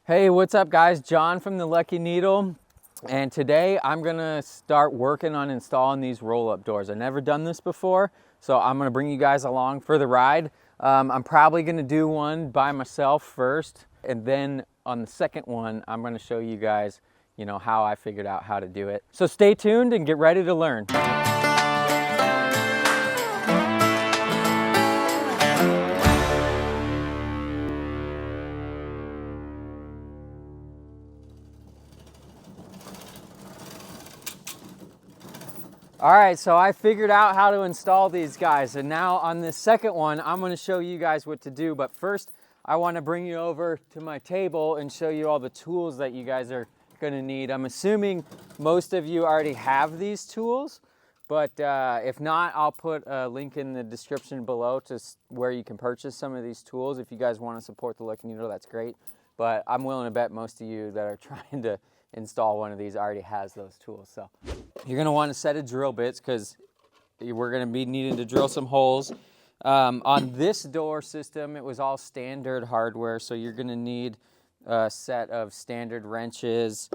Hey, what's up guys? John from the Lucky Needle, and today I'm gonna start working on installing these roll-up doors. I've never done this before, so I'm gonna bring you guys along for the ride. I'm probably gonna do one by myself first, and then on the second one I'm gonna show you guys, how I figured out how to do it. So stay tuned and get ready to learn. All right, so I figured out how to install these guys, and now on this second one, I'm gonna show you guys what to do. But first, I wanna bring you over to my table and show you all the tools that you guys are gonna need. I'm assuming most of you already have these tools, but if not, I'll put a link in the description below to where you can purchase some of these tools. If you guys wanna support the Lucky Needle, that's great. But I'm willing to bet most of you that are trying to install one of these already has those tools. So you're gonna want a set of drill bits because we're gonna be needing to drill some holes. On this door system, it was all standard hardware, so you're gonna need a set of standard wrenches,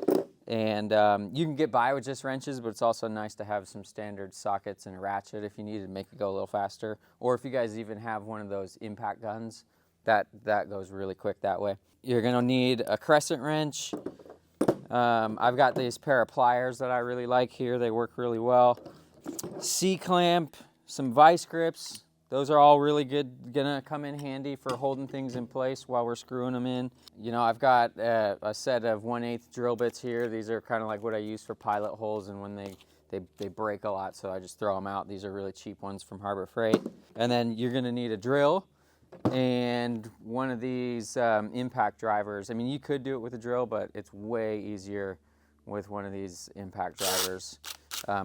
and you can get by with just wrenches, but it's also nice to have some standard sockets and a ratchet if you need to make it go a little faster, or if you guys even have one of those impact guns, that goes really quick that way. You're gonna need a crescent wrench. I've got these pair of pliers that I really like here. They work really well. C-clamp, some vice grips. Those are all really good, gonna come in handy for holding things in place while we're screwing them in. I've got a set of 1/8 drill bits here. These are kind of like what I use for pilot holes, and when they break a lot, so I just throw them out. These are really cheap ones from Harbor Freight. And then you're gonna need a drill and one of these impact drivers. I mean, you could do it with a drill, but it's way easier with one of these impact drivers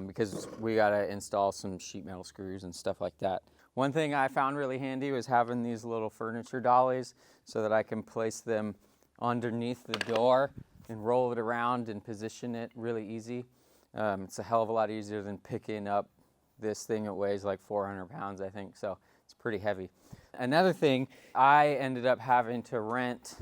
because we gotta install some sheet metal screws and stuff like that. One thing I found really handy was having these little furniture dollies so that I can place them underneath the door and roll it around and position it really easy. It's a hell of a lot easier than picking up this thing. It weighs like 400 pounds, I think, so it's pretty heavy. Another thing, I ended up having to rent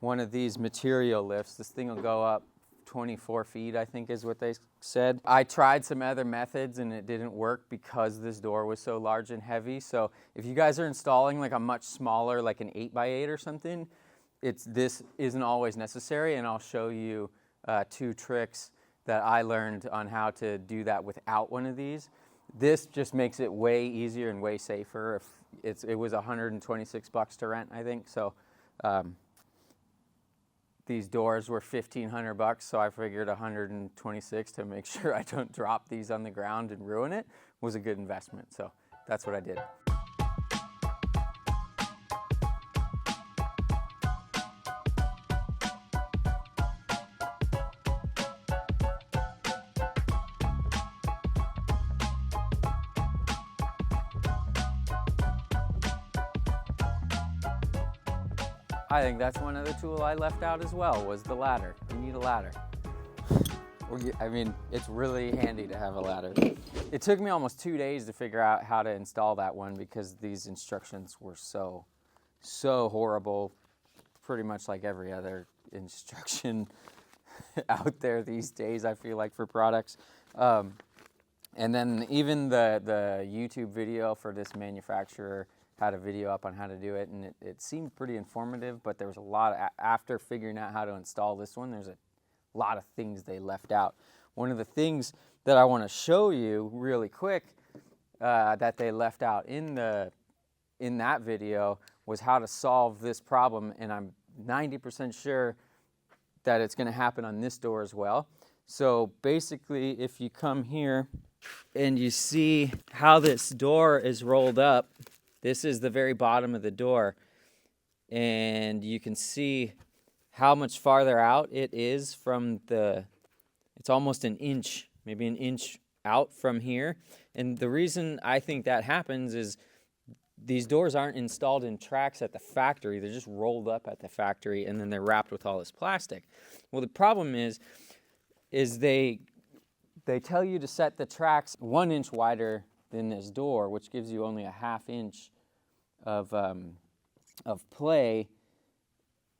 one of these material lifts. This thing will go up 24 feet, I think is what they said. I tried some other methods and it didn't work because this door was so large and heavy. So if you guys are installing like a much smaller, like an 8x8 or something, this isn't always necessary, and I'll show you 2 tricks that I learned on how to do that without one of these. This just makes it way easier and way safer. It was $126 to rent, I think. So these doors were $1,500, so I figured $126 to make sure I don't drop these on the ground and ruin it was a good investment. So that's what I did. I think that's one other tool I left out as well, was the ladder. You need a ladder. I mean, it's really handy to have a ladder. It took me almost 2 days to figure out how to install that one because these instructions were so horrible, pretty much like every other instruction out there these days, I feel like, for products. And then even the YouTube video for this manufacturer had a video up on how to do it, and it seemed pretty informative, but there was a lot of, after figuring out how to install this one, there's a lot of things they left out. One of the things that I want to show you really quick that they left out in that video was how to solve this problem, and I'm 90% sure that it's going to happen on this door as well. So basically, if you come here and you see how this door is rolled up, this is the very bottom of the door, and you can see how much farther out it is from it's almost an inch, maybe an inch out from here. And the reason I think that happens is these doors aren't installed in tracks at the factory. They're just rolled up at the factory, and then they're wrapped with all this plastic. Well, the problem is they tell you to set the tracks 1 inch wider than this door, which gives you only a 1/2 inch of play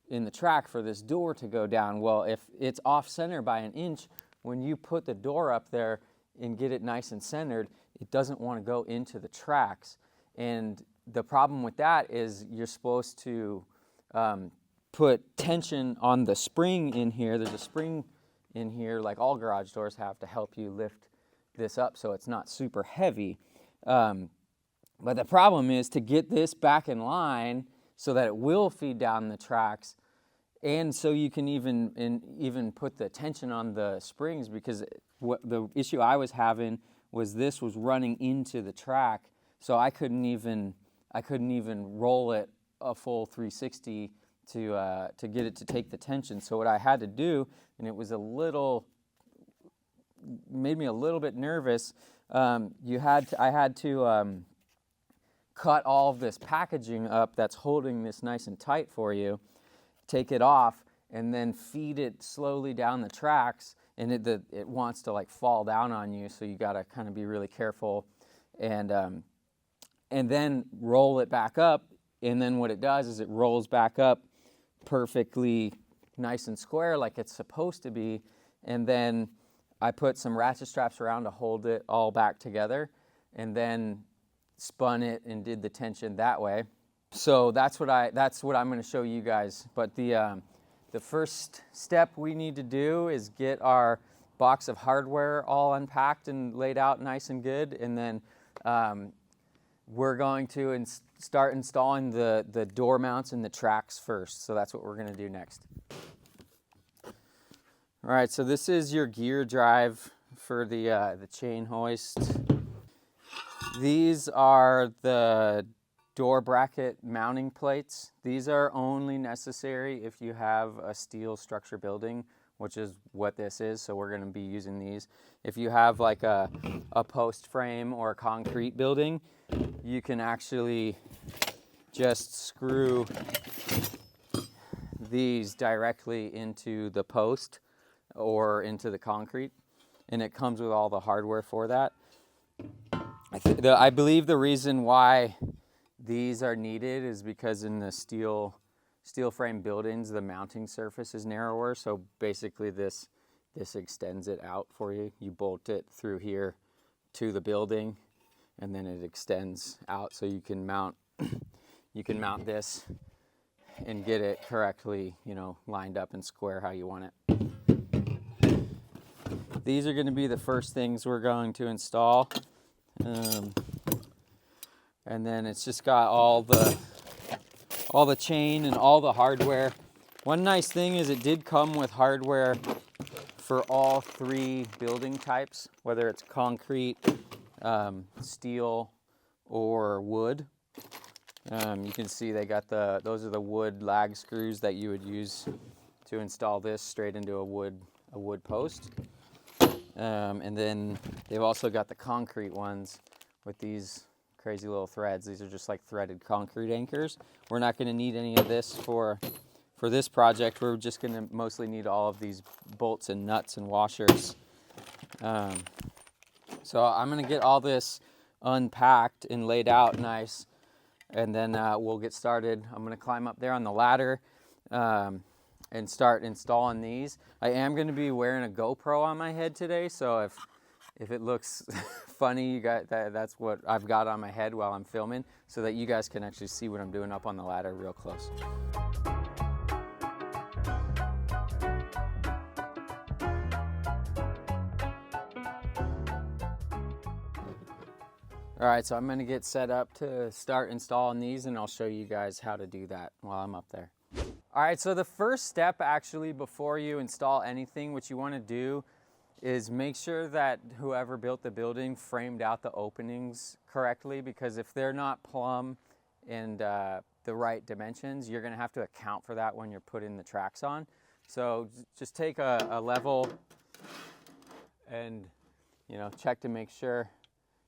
in the track for this door to go down. Well, if it's off center by an inch, when you put the door up there and get it nice and centered, it doesn't want to go into the tracks. And the problem with that is you're supposed to put tension on the spring in here. There's a spring in here, like all garage doors have, to help you lift this up so it's not super heavy. But the problem is to get this back in line so that it will feed down the tracks, and so you can even put the tension on the springs, because what the issue I was having was this was running into the track, so I couldn't even roll it a full 360 to get it to take the tension. So what I had to do, and it was made me a little bit nervous. I had to cut all of this packaging up that's holding this nice and tight for you, take it off, and then feed it slowly down the tracks. And it wants to like fall down on you, so you got to kind of be really careful, and then roll it back up. And then what it does is it rolls back up perfectly nice and square like it's supposed to be. And then I put some ratchet straps around to hold it all back together, and then spun it and did the tension that way. So that's what I'm going to show you guys. But the first step we need to do is get our box of hardware all unpacked and laid out nice and good, and then we're going to start installing the door mounts and the tracks first. So that's what we're going to do next. All right, so this is your gear drive for the chain hoist. These are the door bracket mounting plates. These are only necessary if you have a steel structure building, which is what this is, so we're going to be using these. If you have like a post frame or a concrete building, you can actually just screw these directly into the post or into the concrete, and it comes with all the hardware for that. I believe the reason why these are needed is because in the steel frame buildings, the mounting surface is narrower, so basically this extends it out for you. You bolt it through here to the building, and then it extends out, so you can mount this and get it correctly, lined up and square how you want it. These are going to be the first things we're going to install. And then it's just got all the chain and all the hardware. One nice thing is it did come with hardware for all three building types, whether it's concrete, steel, or wood. You can see they got those are the wood lag screws that you would use to install this straight into a wood post. And then they've also got the concrete ones with these crazy little threads. These are just like threaded concrete anchors. We're not going to need any of this for this project. We're just going to mostly need all of these bolts and nuts and washers. So I'm going to get all this unpacked and laid out nice, and then we'll get started. I'm going to climb up there on the ladder and start installing these. I am going to be wearing a GoPro on my head today, so if it looks funny, you got that's what I've got on my head while I'm filming, so that you guys can actually see what I'm doing up on the ladder real close. All right, so I'm going to get set up to start installing these, and I'll show you guys how to do that while I'm up there. All right, so the first step actually before you install anything, what you want to do is make sure that whoever built the building framed out the openings correctly, because if they're not plumb and the right dimensions, you're going to have to account for that when you're putting the tracks on. So just take a level and check to make sure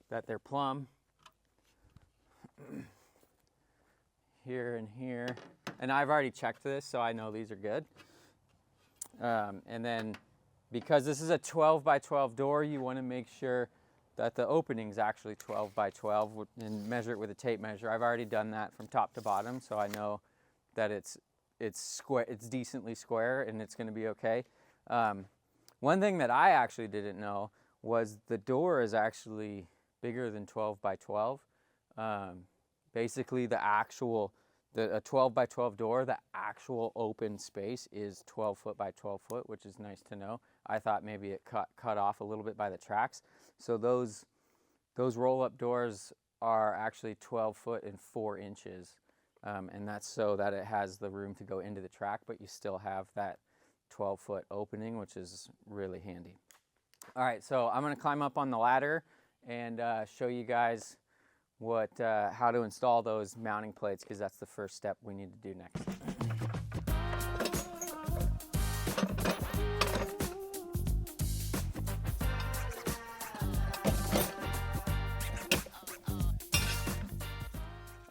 that they're plumb here and here. And I've already checked this, so I know these are good. And then because this is a 12 by 12 door, you want to make sure that the opening is actually 12 by 12 and measure it with a tape measure. I've already done that from top to bottom, so I know that it's square, it's decently square, and it's going to be okay. One thing that I actually didn't know was the door is actually bigger than 12 by 12. Basically, a 12 by 12 door, the actual open space is 12 foot by 12 foot, which is nice to know. I thought maybe it cut off a little bit by the tracks. So those roll-up doors are actually 12 foot and 4 inches. And that's so that it has the room to go into the track, but you still have that 12-foot opening, which is really handy. All right, so I'm gonna climb up on the ladder and show you guys how to install those mounting plates, because that's the first step we need to do next.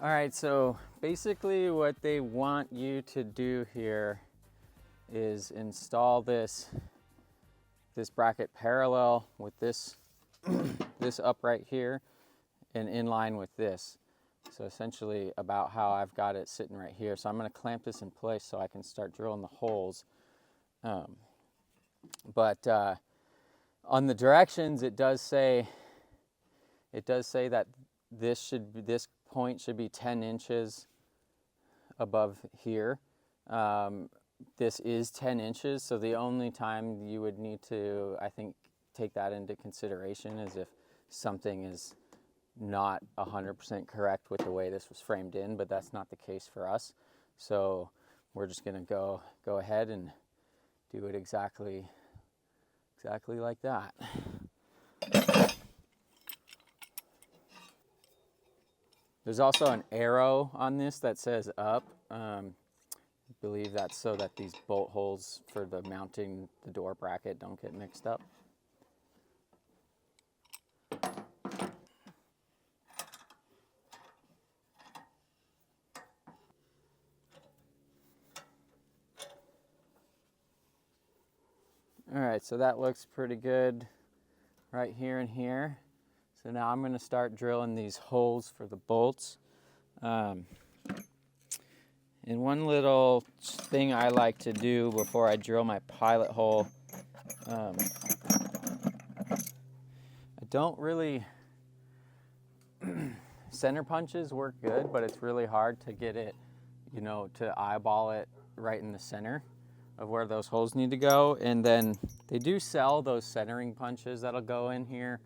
All right, so basically what they want you to do here is install this bracket parallel with this upright here and in line with this. So essentially about how I've got it sitting right here. So I'm going to clamp this in place so I can start drilling the holes. But on the directions, it does say that this point should be 10 inches above here. This is 10 inches, so the only time you would need to, I think, take that into consideration is if something is not 100% correct with the way this was framed in, but that's not the case for us. So we're just gonna go ahead and do it exactly like that. There's also an arrow on this that says up. I believe that's so that these bolt holes for the mounting the door bracket don't get mixed up. All right, so that looks pretty good right here and here. So now I'm going to start drilling these holes for the bolts. And one little thing I like to do before I drill my pilot hole, I don't really, center punches work good, but it's really hard to get it, to eyeball it right in the center of where those holes need to go. And then they do sell those centering punches that'll go in here,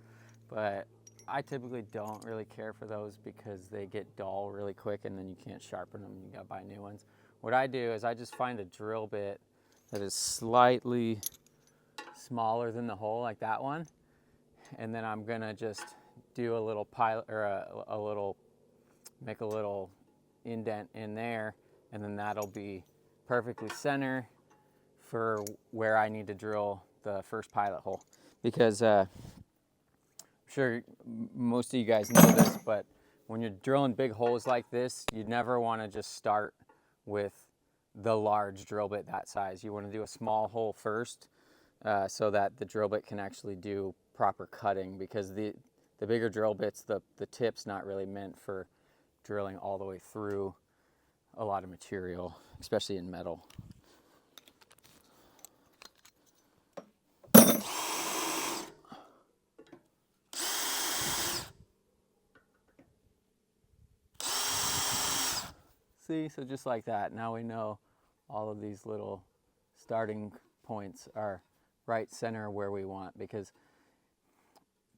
but I typically don't really care for those because they get dull really quick and then you can't sharpen them. You gotta buy new ones. What I do is I just find a drill bit that is slightly smaller than the hole, like that one, and then I'm gonna just do a little pilot, or make a little indent in there, and then that'll be perfectly center for where I need to drill the first pilot hole. Because sure most of you guys know this, but when you're drilling big holes like this, you never want to just start with the large drill bit that size. You want to do a small hole first, so that the drill bit can actually do proper cutting, because the bigger drill bits, the tip's not really meant for drilling all the way through a lot of material, especially in metal. See, so just like that, now we know all of these little starting points are right center where we want, because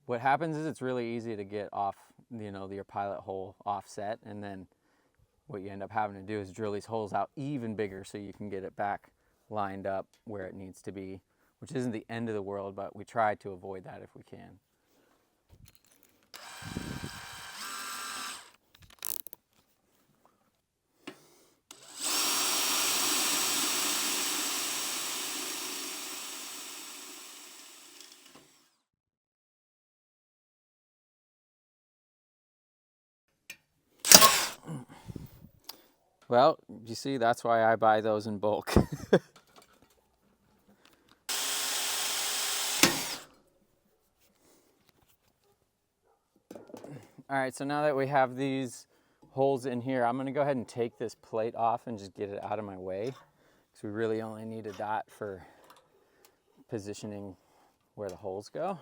what happens is it's really easy to get off, your pilot hole offset, and then what you end up having to do is drill these holes out even bigger so you can get it back lined up where it needs to be, which isn't the end of the world, but we try to avoid that if we can. Well, you see, that's why I buy those in bulk. All right, so now that we have these holes in here. I'm gonna go ahead and take this plate off and just get it out of my way, because we really only needed that for positioning where the holes go.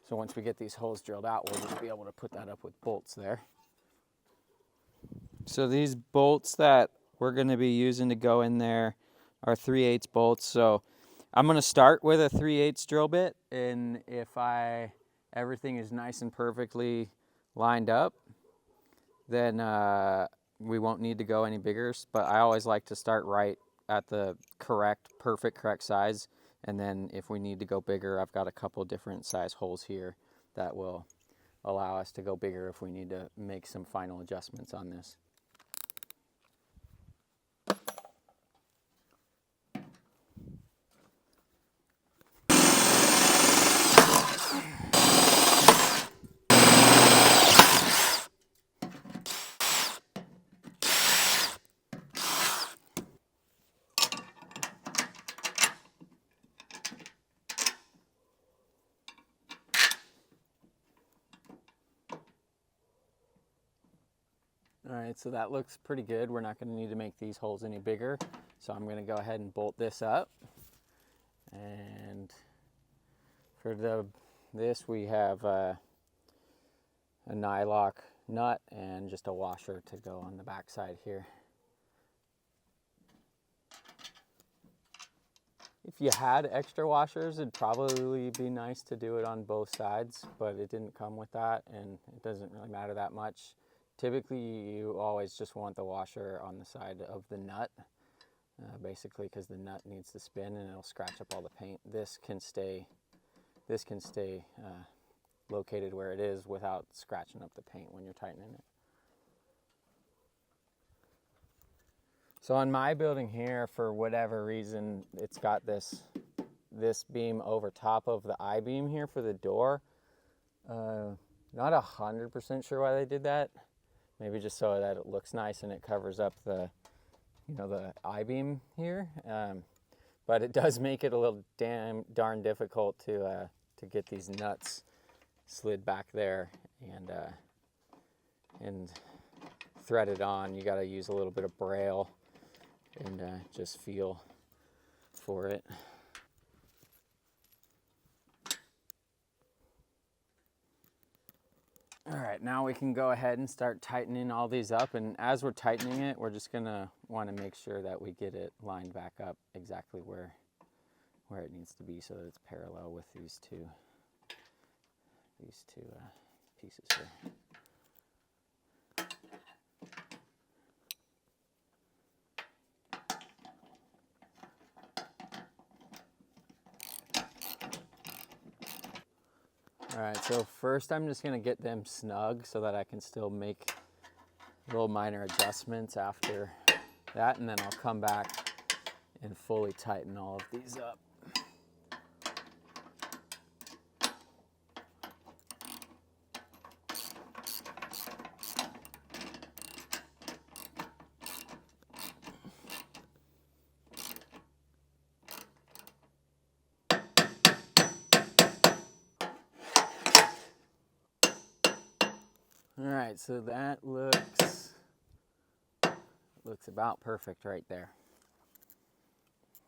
So once we get these holes drilled out, we'll just be able to put that up with bolts there. So these bolts that we're gonna be using to go in there are 3/8 bolts. So I'm gonna start with a 3/8 drill bit, and if everything is nice and perfectly lined up, then we won't need to go any bigger. But I always like to start right at the correct size, and then if we need to go bigger, I've got a couple different size holes here that will allow us to go bigger if we need to make some final adjustments on this. All right, so that looks pretty good. We're not going to need to make these holes any bigger. So I'm going to go ahead and bolt this up. And for this we have a nylock nut and just a washer to go on the back side here. If you had extra washers, it'd probably be nice to do it on both sides, but it didn't come with that, and it doesn't really matter that much. Typically, you always just want the washer on the side of the nut, basically because the nut needs to spin and it'll scratch up all the paint. This can stay located where it is without scratching up the paint when you're tightening it. So on my building here, for whatever reason, it's got this beam over top of the I-beam here for the door. Not 100% sure why they did that. Maybe just so that it looks nice and it covers up the I-beam here. But it does make it a little darn difficult to get these nuts slid back there and threaded on. You got to use a little bit of braille and just feel for it. All right, now we can go ahead and start tightening all these up, and as we're tightening it, we're just gonna want to make sure that we get it lined back up exactly where it needs to be, so that it's parallel with these two pieces here. All right, so first I'm just gonna get them snug so that I can still make little minor adjustments after that, and then I'll come back and fully tighten all of these up. All right, so that looks about perfect right there.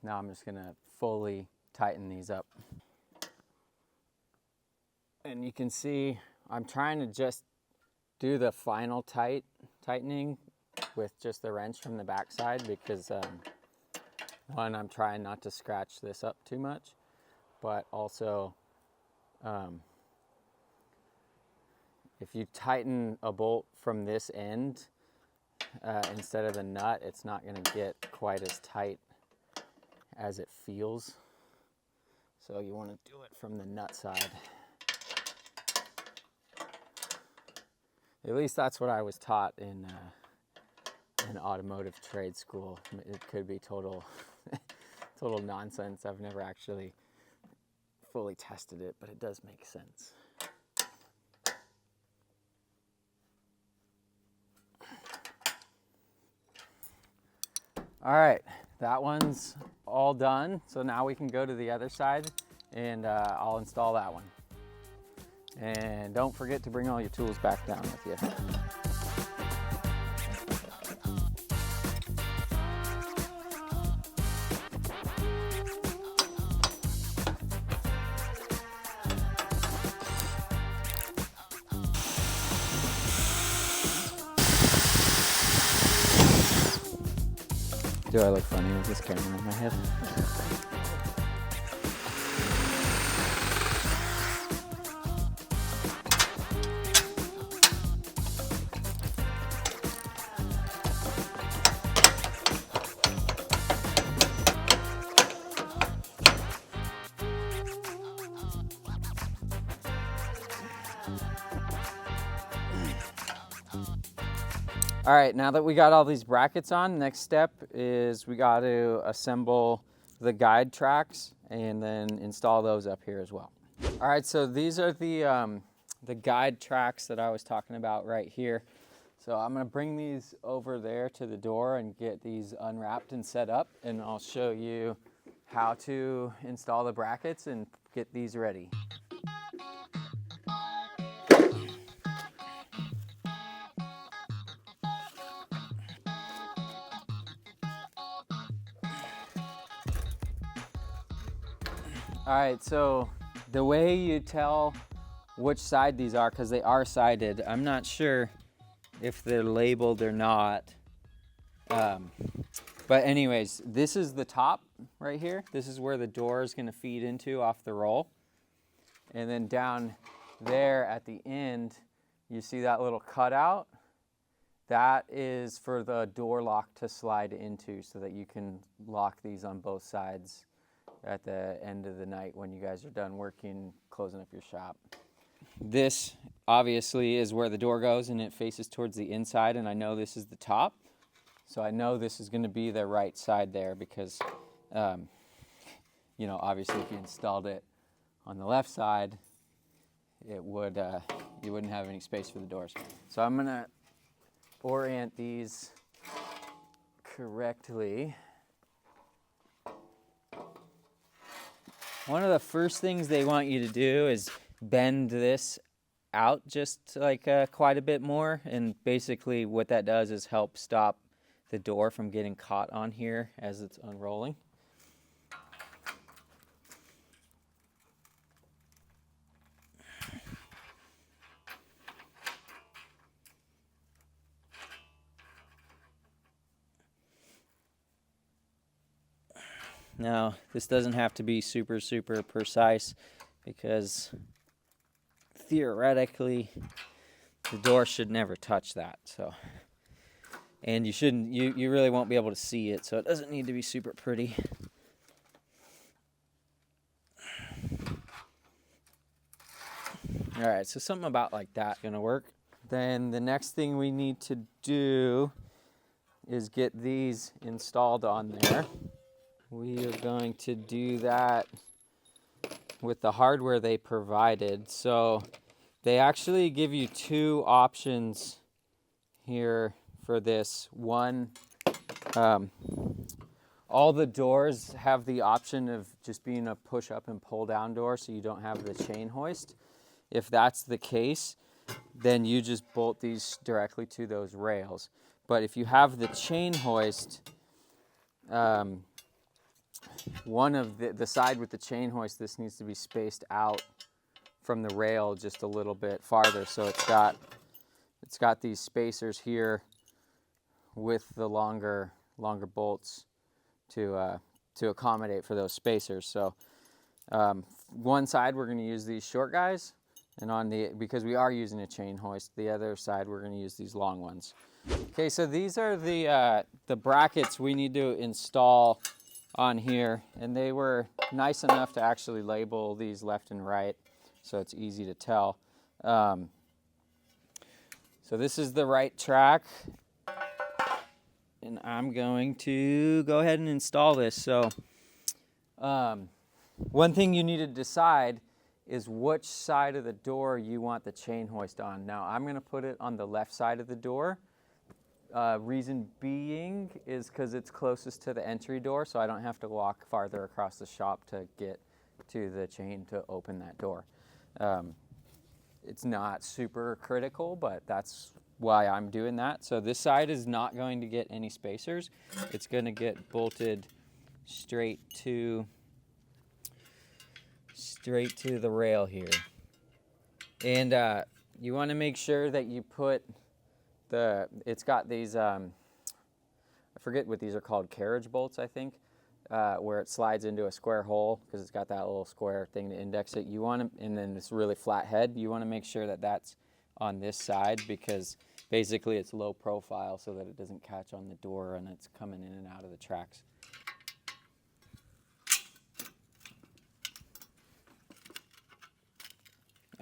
Now I'm just gonna fully tighten these up. And you can see I'm trying to just do the final tightening with just the wrench from the backside, because one, I'm trying not to scratch this up too much, but also if you tighten a bolt from this end instead of the nut, it's not going to get quite as tight as it feels. So you want to do it from the nut side. At least that's what I was taught in automotive trade school. It could be total nonsense. I've never actually fully tested it, but it does make sense. All right, that one's all done. So now we can go to the other side and I'll install that one. And don't forget to bring all your tools back down with you. Do I look funny with this camera on my head? All right, now that we got all these brackets on, next step is we got to assemble the guide tracks and then install those up here as well. All right, so these are the guide tracks that I was talking about right here. So I'm gonna bring these over there to the door and get these unwrapped and set up, and I'll show you how to install the brackets and get these ready. All right, so the way you tell which side these are, because they are sided, I'm not sure if they're labeled or not. But anyways, this is the top right here. This is where the door is gonna feed into off the roll. And then down there at the end, you see that little cutout? That is for the door lock to slide into so that you can lock these on both sides at the end of the night when you guys are done working, closing up your shop. This obviously is where the door goes and it faces towards the inside, and I know this is the top. So I know this is gonna be the right side there because, you know, obviously if you installed it on the left side, it would, you wouldn't have any space for the doors. So I'm gonna orient these correctly. One of the first things they want you to do is bend this out just like quite a bit more, and basically what that does is help stop the door from getting caught on here as it's unrolling. Now, this doesn't have to be super precise because theoretically the door should never touch that. So, and you really won't be able to see it, so it doesn't need to be super pretty. All right, so something about like that gonna work. Then the next thing we need to do is get these installed on there. We are going to do that with the hardware they provided. So they actually give you two options here for this. One, all the doors have the option of just being a push up and pull down door, so you don't have the chain hoist. If that's the case, then you just bolt these directly to those rails. But if you have the chain hoist, one of the side with the chain hoist, this needs to be spaced out from the rail just a little bit farther. So it's got these spacers here with the longer bolts to accommodate for those spacers. So one side we're going to use these short guys, and because we are using a chain hoist, the other side we're going to use these long ones. Okay, so these are the brackets we need to install on here, and they were nice enough to actually label these left and right, so it's easy to tell. So this is the right track, and I'm going to go ahead and install this. So one thing you need to decide is which side of the door you want the chain hoist on. Now I'm going to put it on the left side of the door. Reason being is because it's closest to the entry door, so I don't have to walk farther across the shop to get to the chain to open that door. It's not super critical, but that's why I'm doing that. So this side is not going to get any spacers. It's going to get bolted straight to the rail here. And you want to make sure that you put it's got these, I forget what these are called, carriage bolts, I think, where it slides into a square hole because it's got that little square thing to index it. You want to, and then this really flat head, you want to make sure that that's on this side because basically it's low profile so that it doesn't catch on the door and it's coming in and out of the tracks.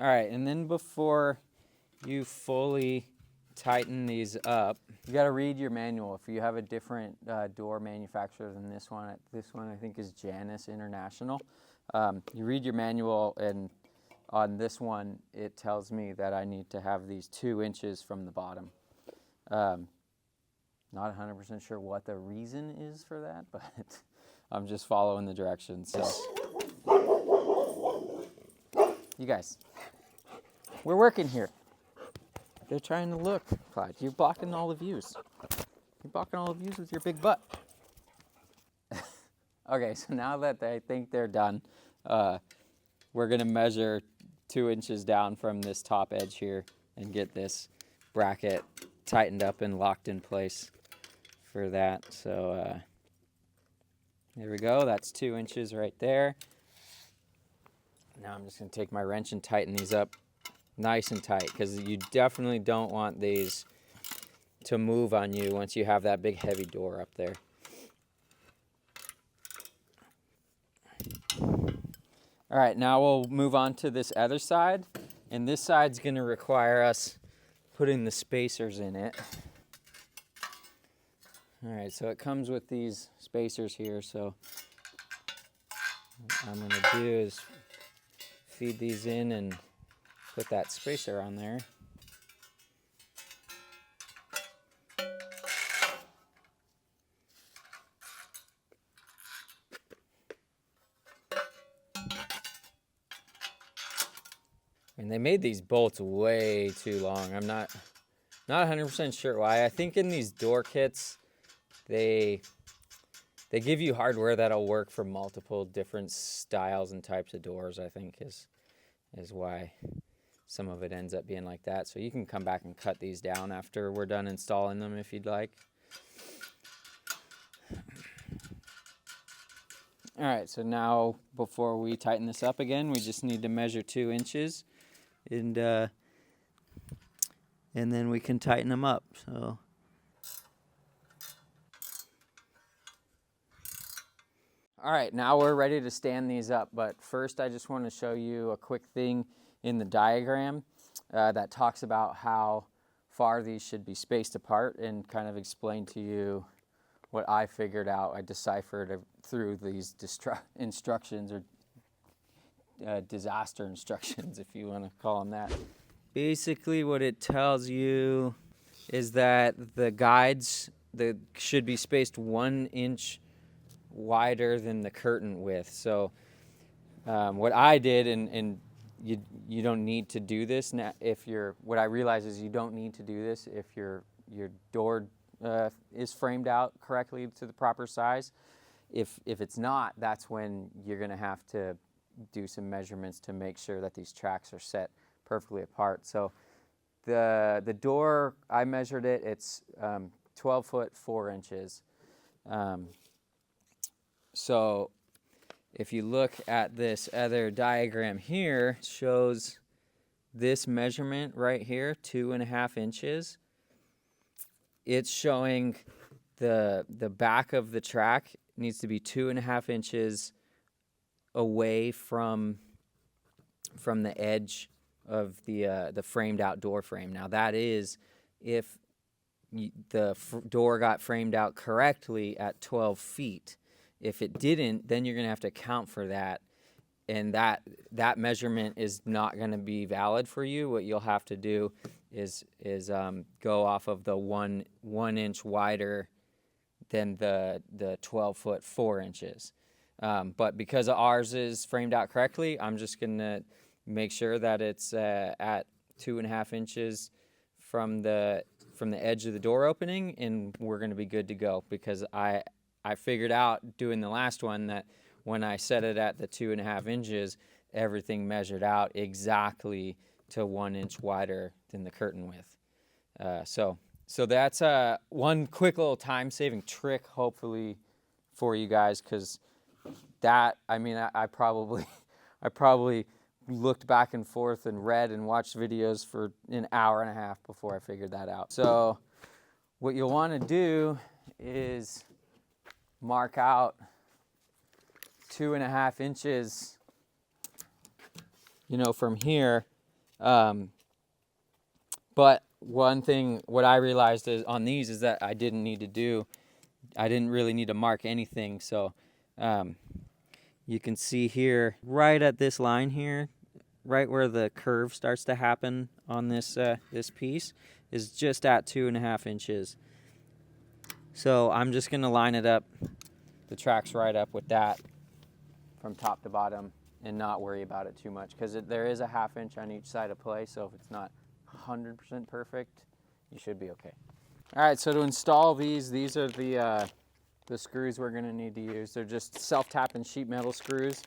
All right, and then before you fully tighten these up, you got to read your manual. If you have a different door manufacturer than this one I think is Janus International. You read your manual, and on this one it tells me that I need to have these 2 inches from the bottom. Not 100% sure what the reason is for that, but I'm just following the directions. So, you guys, we're working here. They're trying to look, Clyde. You're blocking all the views. You're blocking all the views with your big butt. Okay, so now that I think they're done, we're going to measure 2 inches down from this top edge here and get this bracket tightened up and locked in place for that. So there we go. That's 2 inches right there. Now I'm just going to take my wrench and tighten these up nice and tight because you definitely don't want these to move on you once you have that big heavy door up there. All right, now we'll move on to this other side, and this side's going to require us putting the spacers in it. All right, so it comes with these spacers here, so what I'm going to do is feed these in and put that spacer on there. And they made these bolts way too long. I'm not 100% sure why. I think in these door kits, they give you hardware that'll work for multiple different styles and types of doors, I think is why some of it ends up being like that. So you can come back and cut these down after we're done installing them if you'd like. All right, so now before we tighten this up again, we just need to measure 2 inches, and then we can tighten them up. So all right, now we're ready to stand these up, but first I just want to show you a quick thing in the diagram that talks about how far these should be spaced apart and kind of explain to you what I figured out. I deciphered through these instructions, or disaster instructions, if you want to call them that. Basically what it tells you is that the guides should be spaced 1 inch wider than the curtain width. So what I did, and you don't need to do this now. What I realize is you don't need to do this if your door is framed out correctly to the proper size. If it's not, that's when you're going to have to do some measurements to make sure that these tracks are set perfectly apart. So the door, I measured it. It's 12 foot 4 inches. So if you look at this other diagram here, it shows this measurement right here, 2.5 inches. It's showing the back of the track needs to be 2.5 inches away from the edge of the framed out door frame. Now that is if the door got framed out correctly at 12 feet. If it didn't, then you're going to have to account for that, and that measurement is not going to be valid for you. What you'll have to do is go off of the one inch wider than the 12 foot 4 inches. But because ours is framed out correctly, I'm just going to make sure that it's at 2.5 inches from the edge of the door opening, and we're going to be good to go, because I figured out doing the last one that when I set it at the 2.5 inches, everything measured out exactly to 1 inch wider than the curtain width. So So that's one quick little time-saving trick, hopefully, for you guys, because that, I mean, I probably looked back and forth and read and watched videos for an hour and a half before I figured that out. So what you'll want to do is mark out 2.5 inches, you know, from here. But one thing, what I realized is on these is that I didn't really need to mark anything. So you can see here, right at this line here, right where the curve starts to happen on this this piece, is just at 2.5 inches. So I'm just gonna line it up, the tracks right up with that from top to bottom, and not worry about it too much, because there is a 1/2 inch on each side of play, so if it's not 100% perfect, you should be okay. All right, so to install these are the screws we're gonna need to use. They're just self-tapping sheet metal screws.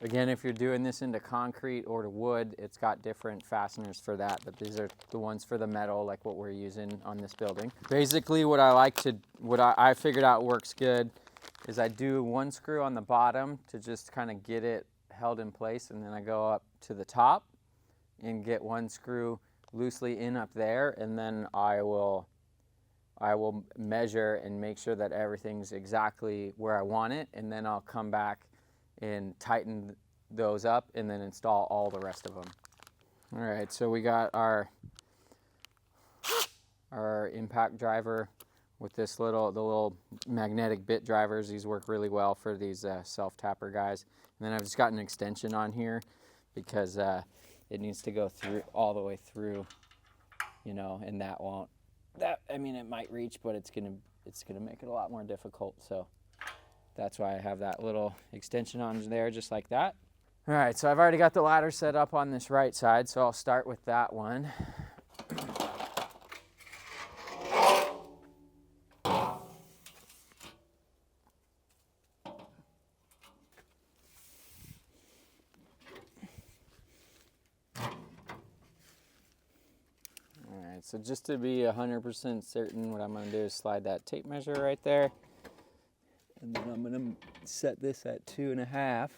Again, if you're doing this into concrete or to wood, it's got different fasteners for that, but these are the ones for the metal, like what we're using on this building. Basically, what I figured out works good is I do one screw on the bottom to just kind of get it held in place, and then I go up to the top and get one screw loosely in up there, and then I will measure and make sure that everything's exactly where I want it, and then I'll come back and tighten those up and then install all the rest of them. All right, so we got our impact driver with the little magnetic bit drivers. These work really well for these self-tapper guys. And then I've just got an extension on here because it needs to go through all the way through, you know, and I mean, it might reach, but it's gonna make it a lot more difficult. So that's why I have that little extension on there, just like that. All right, so I've already got the ladder set up on this right side, so I'll start with that one. So just to be 100% certain, what I'm going to do is slide that tape measure right there. And then I'm going to set this at 2.5.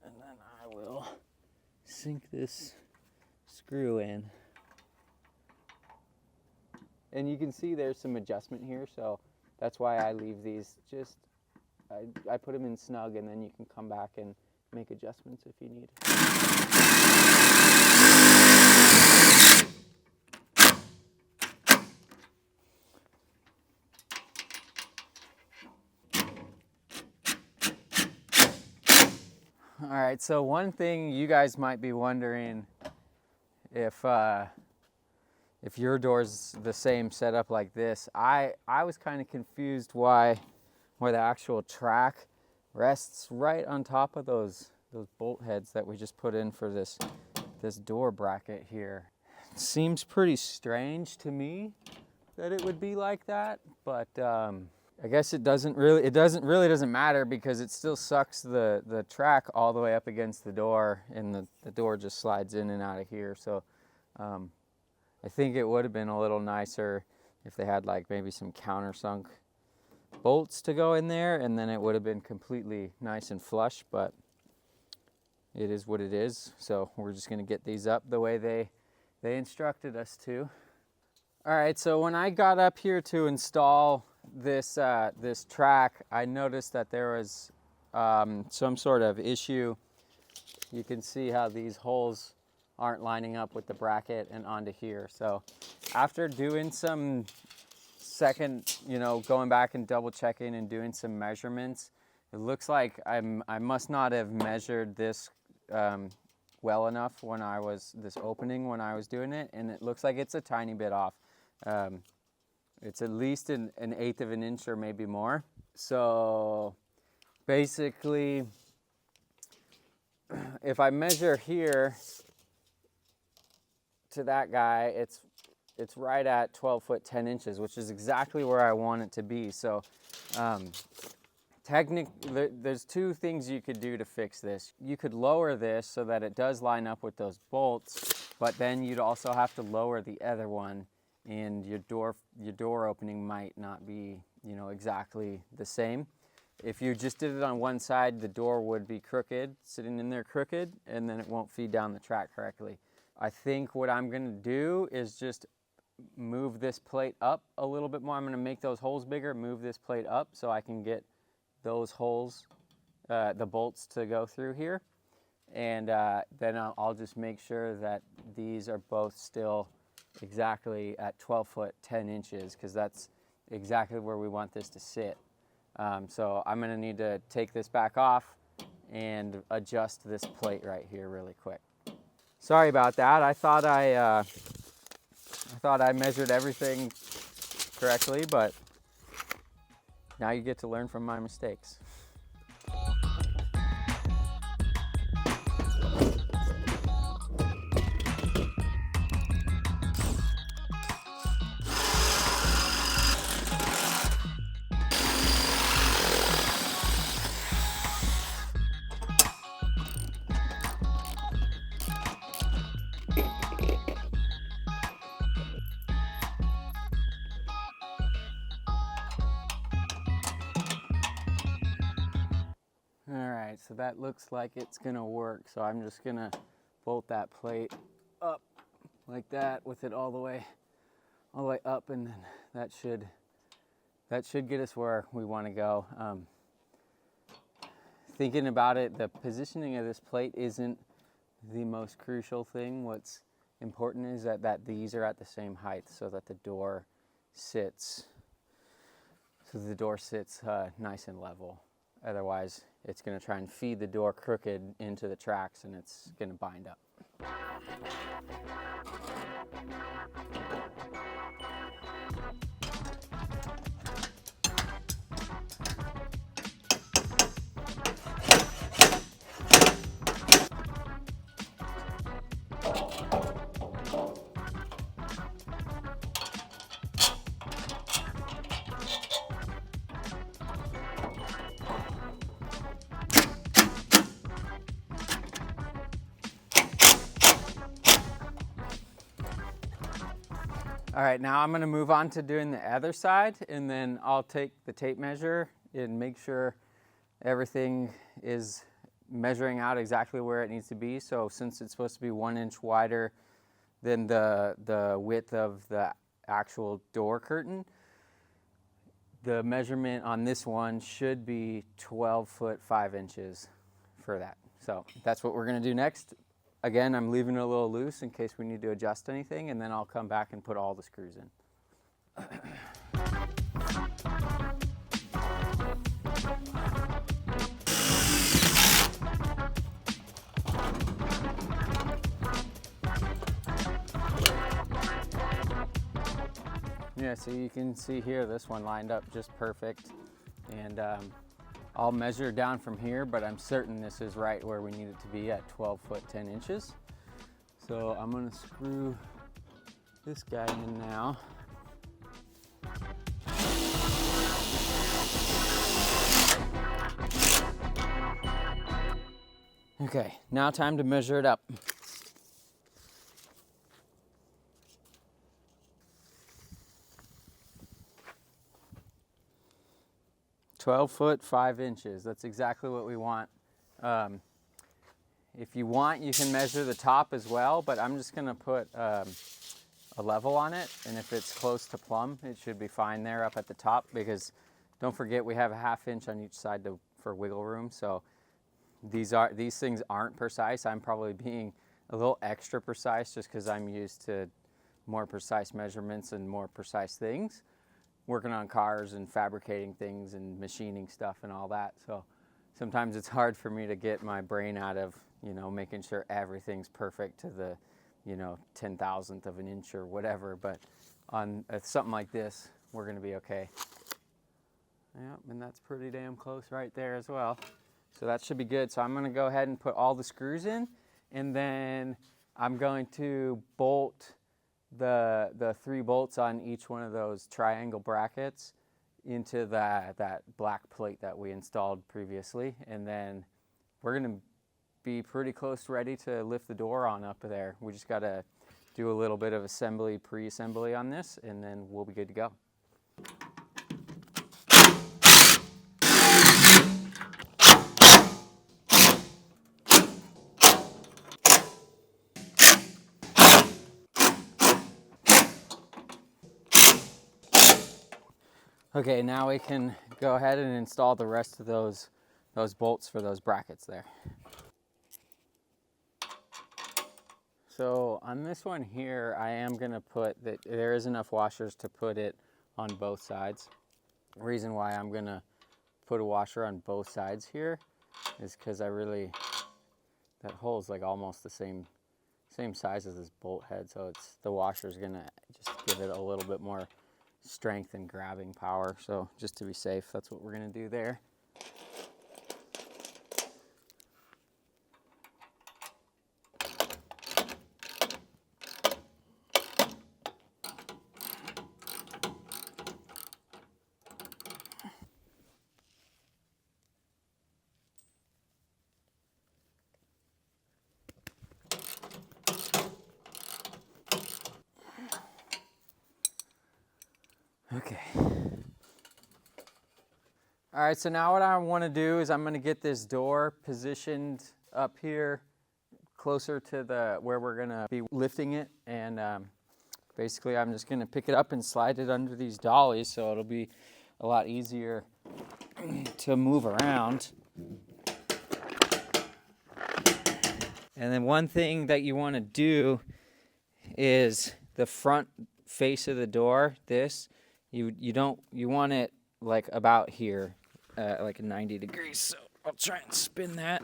And then I will sink this screw in. And you can see there's some adjustment here, so that's why I leave these just, I put them in snug, and then you can come back and make adjustments if you need. All right, so one thing you guys might be wondering, if your door's the same setup like this, I was kind of confused why the actual track rests right on top of those bolt heads that we just put in for this door bracket here. It seems pretty strange to me that it would be like that, but I guess it doesn't really matter, because it still sucks the track all the way up against the door, and the door just slides in and out of here. So I think it would have been a little nicer if they had like maybe some countersunk bolts to go in there, and then it would have been completely nice and flush, but it is what it is. So we're just gonna get these up the way they instructed us to. All right, so when I got up here to install this track, I noticed that there was some sort of issue. You can see how these holes aren't lining up with the bracket and onto here. So after doing some second, going back and double checking and doing some measurements, it looks like I must not have measured this well enough this opening when I was doing it, and it looks like it's a tiny bit off. It's at least an 1/8 of an inch or maybe more. So basically, if I measure here to that guy, it's right at 12 foot 10 inches, which is exactly where I want it to be. So technically, there's two things you could do to fix this. You could lower this so that it does line up with those bolts, but then you'd also have to lower the other one, and your door opening might not be, you know, exactly the same. If you just did it on one side, the door would be crooked, sitting in there crooked, and then it won't feed down the track correctly. I think what I'm gonna do is just move this plate up a little bit more. I'm gonna make those holes bigger, move this plate up so I can get those holes, the bolts to go through here. And then I'll just make sure that these are both still exactly at 12 foot 10 inches, because that's exactly where we want this to sit. So I'm gonna need to take this back off and adjust this plate right here really quick. Sorry about that. I thought I measured everything correctly, but now you get to learn from my mistakes. Alright, so that looks like it's gonna work. So I'm just gonna bolt that plate up like that with it all the way up, and then that should get us where we want to go. Thinking about it, the positioning of this plate isn't the most crucial thing. What's important is that these are at the same height, so that the door sits nice and level. Otherwise, it's going to try and feed the door crooked into the tracks, and it's going to bind up. All right, now I'm gonna move on to doing the other side, and then I'll take the tape measure and make sure everything is measuring out exactly where it needs to be. So since it's supposed to be 1 inch wider than the width of the actual door curtain, the measurement on this one should be 12 foot 5 inches for that. So that's what we're gonna do next. Again, I'm leaving it a little loose in case we need to adjust anything, and then I'll come back and put all the screws in. Yeah, so you can see here, this one lined up just perfect. And I'll measure down from here, but I'm certain this is right where we need it to be at 12 foot 10 inches. So I'm gonna screw this guy in now. Okay, now time to measure it up. "12 foot 5 inches, that's exactly what we want. If you want, you can measure the top as well, but I'm just gonna put a level on it, and if it's close to plumb, it should be fine there up at the top, because don't forget we have a 1/2 inch on each side for wiggle room. So these things aren't precise. I'm probably being a little extra precise just because I'm used to more precise measurements and more precise things, working on cars and fabricating things and machining stuff and all that. So sometimes it's hard for me to get my brain out of, you know, making sure everything's perfect to the, you know, 10,000th of an inch or whatever. But on something like this, we're gonna be okay. Yep, and that's pretty damn close right there as well. So that should be good. So I'm gonna go ahead and put all the screws in, and then I'm going to bolt the 3 bolts on each one of those triangle brackets into that black plate that we installed previously. And then we're gonna be pretty close ready to lift the door on up there. We just got to do a little bit of assembly, pre-assembly on this, and then we'll be good to go. Okay, now we can go ahead and install the rest of those bolts for those brackets there. So on this one here, I am gonna put that there is enough washers to put it on both sides. The reason why I'm gonna put a washer on both sides here is because that hole is like almost the same size as this bolt head, so the washer's gonna just give it a little bit more strength and grabbing power. So just to be safe, that's what we're gonna do there. Okay. All right, so now what I want to do is I'm going to get this door positioned up here closer to where we're going to be lifting it, and basically I'm just going to pick it up and slide it under these dollies, so it'll be a lot easier to move around. And then one thing that you want to do is the front face of the door, you want it like about here, like 90 degrees. So I'll try and spin that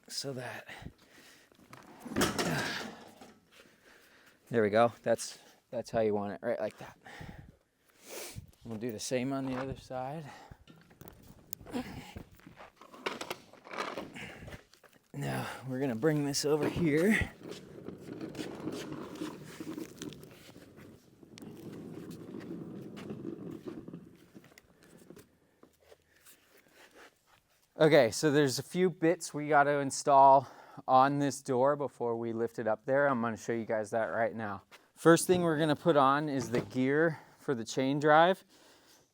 so that, there we go. That's how you want it, right like that. We'll do the same on the other side. Now we're gonna bring this over here. Okay, so there's a few bits we got to install on this door before we lift it up there. I'm going to show you guys that right now. First thing we're going to put on is the gear for the chain drive.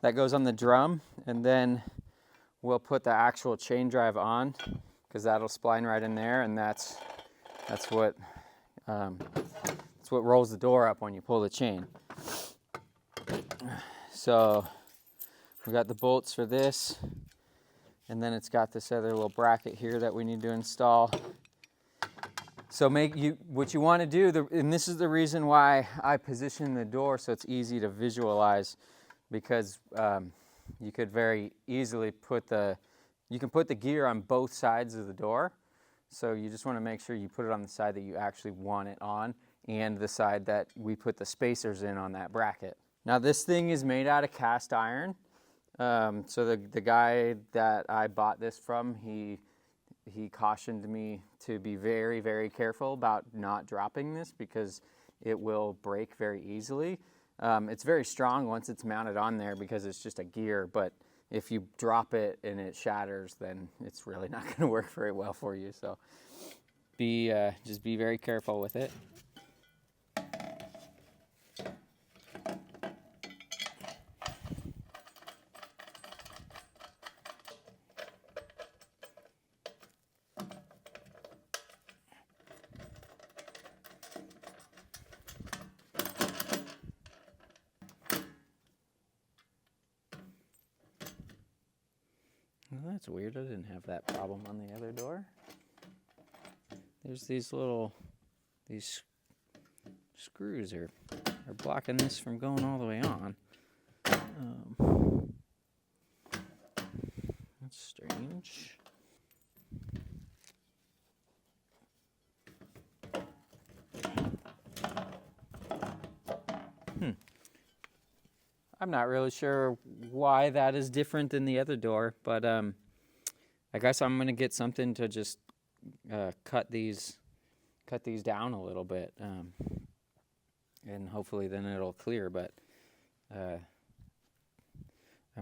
That goes on the drum, and then we'll put the actual chain drive on because that'll spline right in there, and that's what rolls the door up when you pull the chain. So we got the bolts for this. And then it's got this other little bracket here that we need to install. So what you want to do, and this is the reason why I position the door so it's easy to visualize, because you could very easily put the gear on both sides of the door. So you just want to make sure you put it on the side that you actually want it on, and the side that we put the spacers in on that bracket. Now this thing is made out of cast iron. So the guy that I bought this from, he cautioned me to be very, very careful about not dropping this because it will break very easily. It's very strong once it's mounted on there because it's just a gear, but if you drop it and it shatters, then it's really not going to work very well for you. So just be very careful with it. Well, that's weird. I didn't have that problem on the other door. There's these screws are blocking this from going all the way on. That's strange. I'm not really sure why that is different than the other door, but I guess I'm gonna get something to just cut these down a little bit, and hopefully then it'll clear. But I'm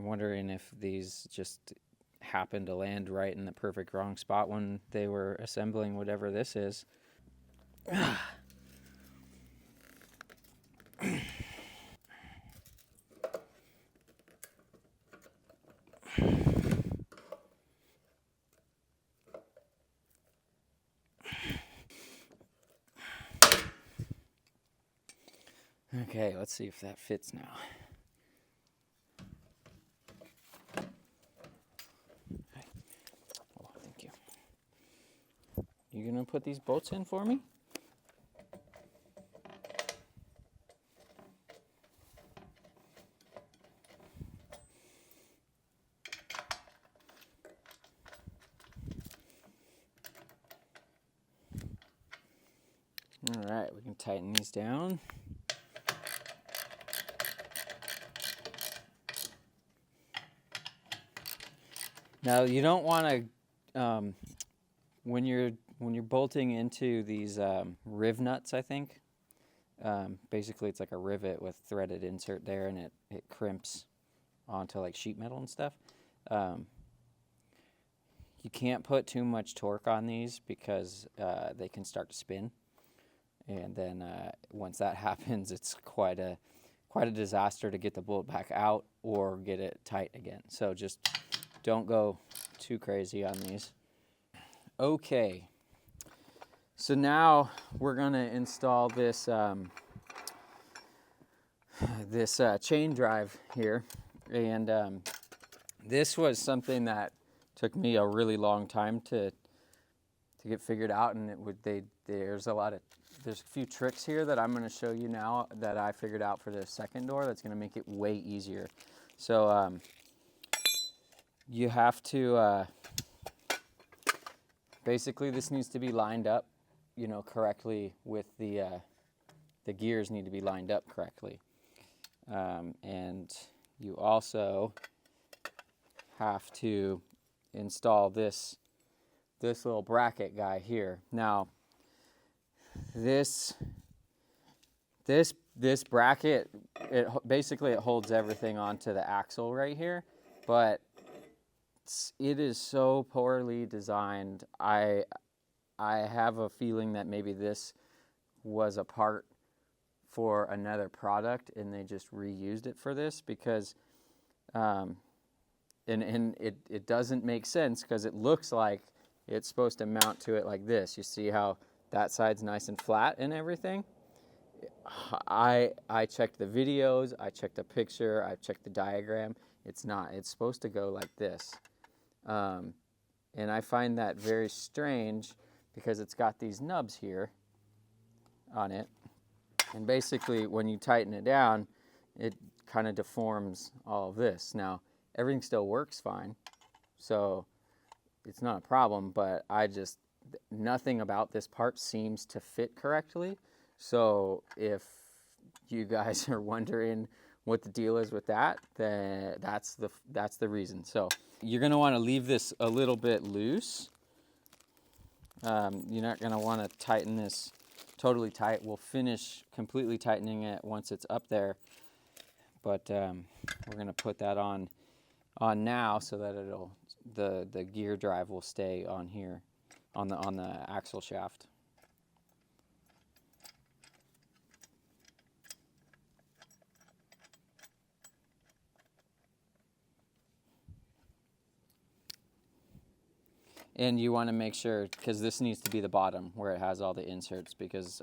wondering if these just happened to land right in the perfect wrong spot when they were assembling whatever this is. Okay, let's see if that fits now. Okay. Oh, thank you. You gonna put these bolts in for me? All right, we can tighten these down. Now you don't want to, when you're bolting into these riv nuts, I think, basically it's like a rivet with threaded insert there, and it crimps onto like sheet metal and stuff. You can't put too much torque on these because they can start to spin, and then once that happens, it's quite a disaster to get the bolt back out or get it tight again. So just don't go too crazy on these. Okay, so now we're gonna install this chain drive here, and this was something that took me a really long time to get figured out, and there's a few tricks here that I'm going to show you now that I figured out for the second door that's going to make it way easier. So you have to basically, this needs to be lined up, correctly with the gears need to be lined up correctly, and you also have to install this little bracket guy here. Now this bracket, it holds everything onto the axle right here, but it is so poorly designed. I have a feeling that maybe this was a part for another product and they just reused it for this, because and it doesn't make sense, because it looks like it's supposed to mount to it like this. You see how that side's nice and flat and everything? I checked the videos, I checked a picture, I checked the diagram. It's not. It's supposed to go like this. And I find that very strange, because it's got these nubs here on it. And basically, when you tighten it down, it kind of deforms all of this. Now, everything still works fine, so it's not a problem, but nothing about this part seems to fit correctly. So if you guys are wondering what the deal is with that, then that's the reason. So you're going to want to leave this a little bit loose. You're not going to want to tighten this totally tight. We'll finish completely tightening it once it's up there, but we're going to put that on now so that the gear drive will stay on here on the axle shaft. And you want to make sure, because this needs to be the bottom where it has all the inserts, because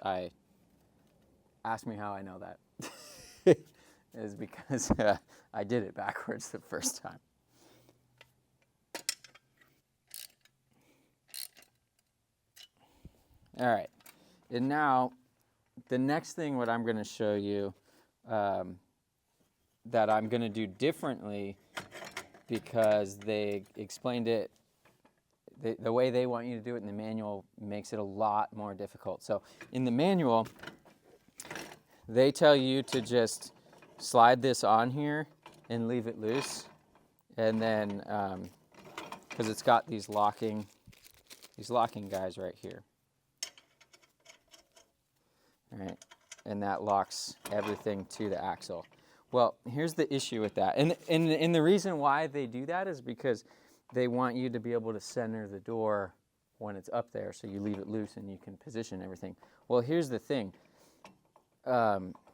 ask me how I know that. Is because I did it backwards the first time. All right, and now the next thing what I'm going to show you that I'm going to do differently, because they explained it, the way they want you to do it in the manual makes it a lot more difficult. So in the manual, they tell you to just slide this on here and leave it loose, and then because it's got these locking guys right here. All right, and that locks everything to the axle. Well, here's the issue with that, and the reason why they do that is because they want you to be able to center the door when it's up there, so you leave it loose and you can position everything. Well, here's the thing.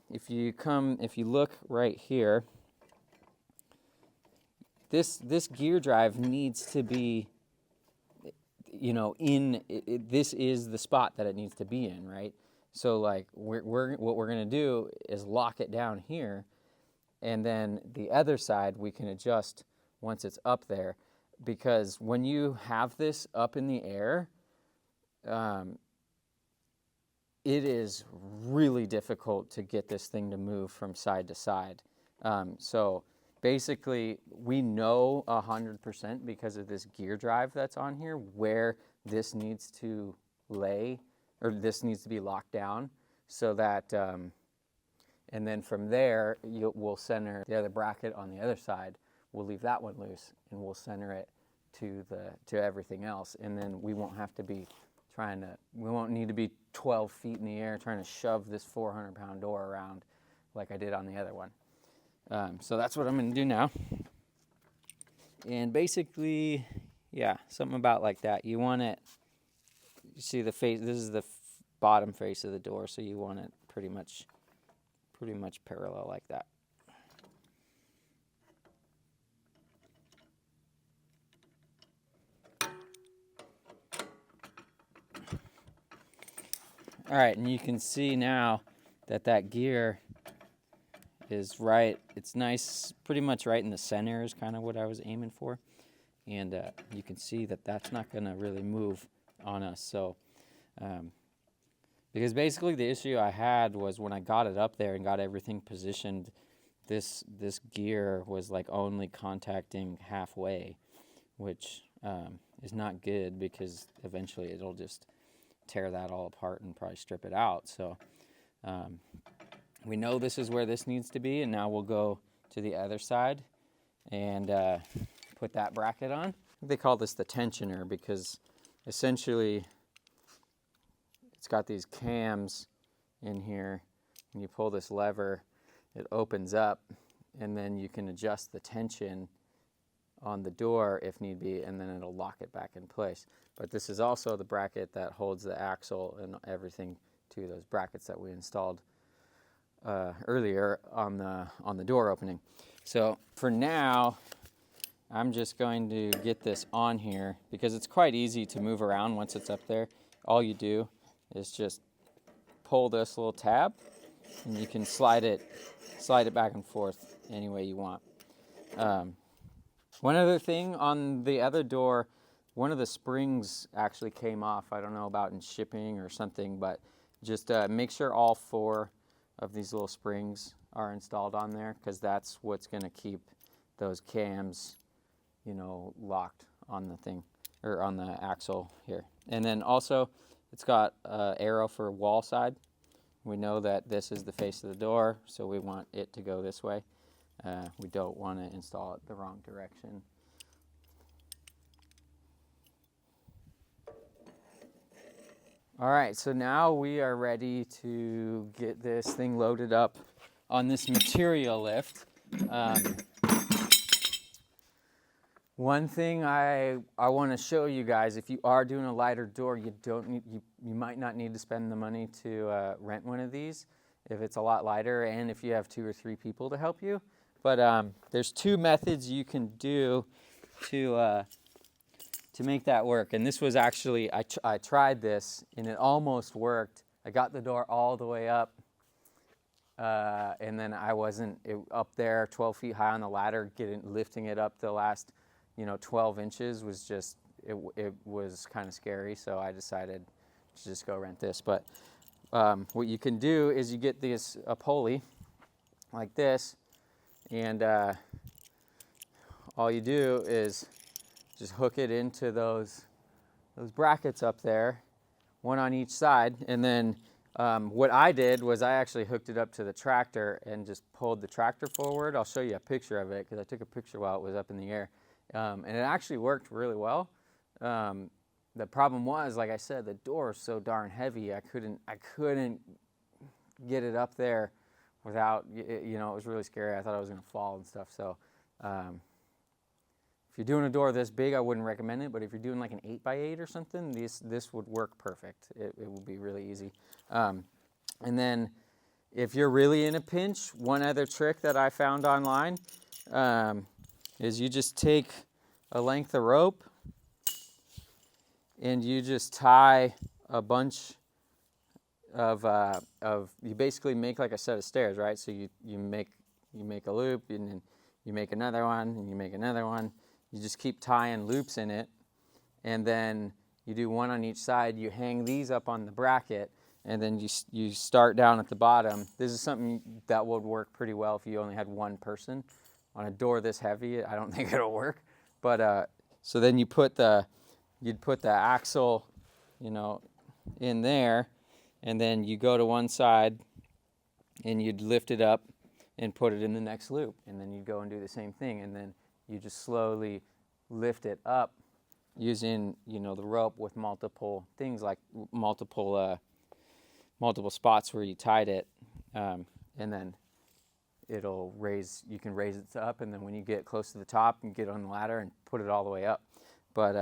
If you look right here, this gear drive needs to be, this is the spot that it needs to be in, right? So like what we're gonna do is lock it down here, and then the other side we can adjust once it's up there, because when you have this up in the air, it is really difficult to get this thing to move from side to side. So basically, we know 100% because of this gear drive that's on here where this needs to lay, or this needs to be locked down, so that, and then from there, we'll center the other bracket on the other side. We'll leave that one loose, and we'll center it to everything else, and then we won't have to be we won't need to be 12 feet in the air trying to shove this 400-pound door around like I did on the other one. So that's what I'm going to do now. And basically, yeah, something about like that. You want it, you see the face, this is the bottom face of the door, so you want it pretty much parallel like that. All right, and you can see now that gear is right. It's nice, pretty much right in the center is kind of what I was aiming for. And you can see that that's not going to really move on us. So, because basically the issue I had was when I got it up there and got everything positioned, this gear was like only contacting halfway, which is not good, because eventually it'll just tear that all apart and probably strip it out. So we know this is where this needs to be, and now we'll go to the other side and put that bracket on. They call this the tensioner because essentially it's got these cams in here, and you pull this lever, it opens up, and then you can adjust the tension on the door if need be, and then it'll lock it back in place. But this is also the bracket that holds the axle and everything to those brackets that we installed earlier on the door opening. So for now, I'm just going to get this on here because it's quite easy to move around once it's up there. All you do is just pull this little tab, and you can slide it back and forth any way you want. One other thing, on the other door, one of the springs actually came off. I don't know about in shipping or something, but just make sure all 4 of these little springs are installed on there, because that's what's going to keep those cams, locked on the thing, or on the axle here. And then also, it's got an arrow for wall side. We know that this is the face of the door, so we want it to go this way. We don't want to install it the wrong direction. All right, so now we are ready to get this thing loaded up on this material lift. One thing I want to show you guys, if you are doing a lighter door, you might not need to spend the money to rent one of these if it's a lot lighter, and if you have 2 or 3 people to help you. But there's 2 methods you can do to make that work. And this was actually, I tried this, and it almost worked. I got the door all the way up, and then I wasn't up there 12 feet high on the ladder, lifting it up the last 12 inches was just, it was kind of scary, so I decided to just go rent this. But what you can do is you get a pulley like this, and all you do is just hook it into those brackets up there, one on each side. And then what I did was I actually hooked it up to the tractor and just pulled the tractor forward. I'll show you a picture of it because I took a picture while it was up in the air. And it actually worked really well. The problem was, like I said, the door is so darn heavy. I couldn't get it up there without, it was really scary. I thought I was going to fall and stuff. So if If you're doing a door this big, I wouldn't recommend it, but if you're doing like an 8x8 or something, this would work perfect. It would be really easy. And then if you're really in a pinch, one other trick that I found online is you just take a length of rope and you just tie a bunch of you basically make like a set of stairs, right? So you make a loop, and then you make another one, and you make another one. You just keep tying loops in it, and then you do one on each side. You hang these up on the bracket, and then you start down at the bottom. This is something that would work pretty well if you only had one person. On a door this heavy, I don't think it'll work. But so then you'd put the axle, you know, in there, and then you go to one side, and you'd lift it up and put it in the next loop, and then you'd go and do the same thing, and then you just slowly lift it up using, you know, the rope with multiple things, like multiple spots where you tied it, and then it'll raise. You can raise it up, and then when you get close to the top, you get on the ladder and put it all the way up. But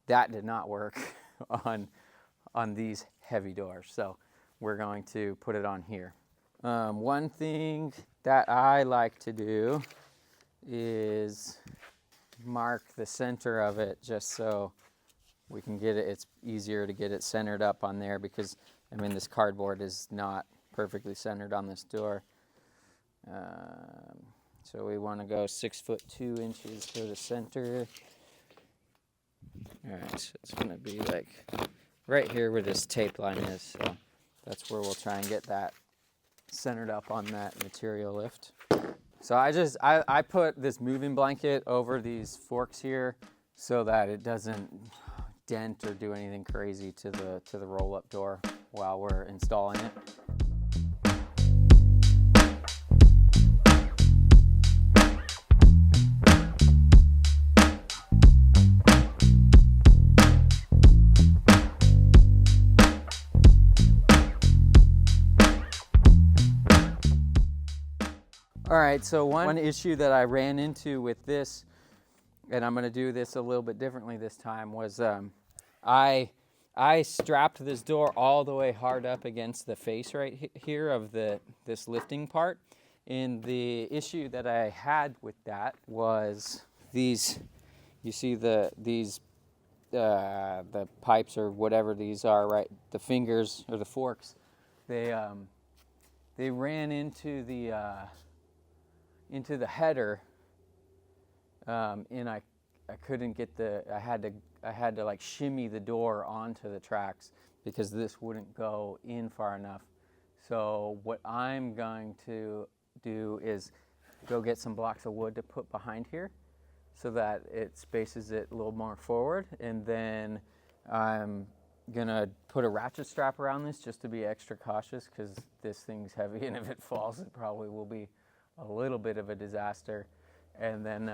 that did not work on these heavy doors, so we're going to put it on here. One thing that I like to do is mark the center of it, just so we can get it. It's easier to get it centered up on there, because I mean this cardboard is not perfectly centered on this door. So we want to go 6 foot 2 inches to the center. All right, so it's going to be like right here where this tape line is. So that's where we'll try and get that centered up on that material lift. So I put this moving blanket over these forks here so that it doesn't dent or do anything crazy to the roll-up door while we're installing it. All right, so one issue that I ran into with this, and I'm going to do this a little bit differently this time, was I strapped this door all the way hard up against the face right here of this lifting part. And the issue that I had with that was these, you see the pipes or whatever these are, right? The fingers or the forks, they ran into the header, and I couldn't get I had to like shimmy the door onto the tracks because this wouldn't go in far enough. So what I'm going to do is go get some blocks of wood to put behind here so that it spaces it a little more forward, and then I'm gonna put a ratchet strap around this just to be extra cautious, because this thing's heavy, and if it falls it probably will be a little bit of a disaster. And then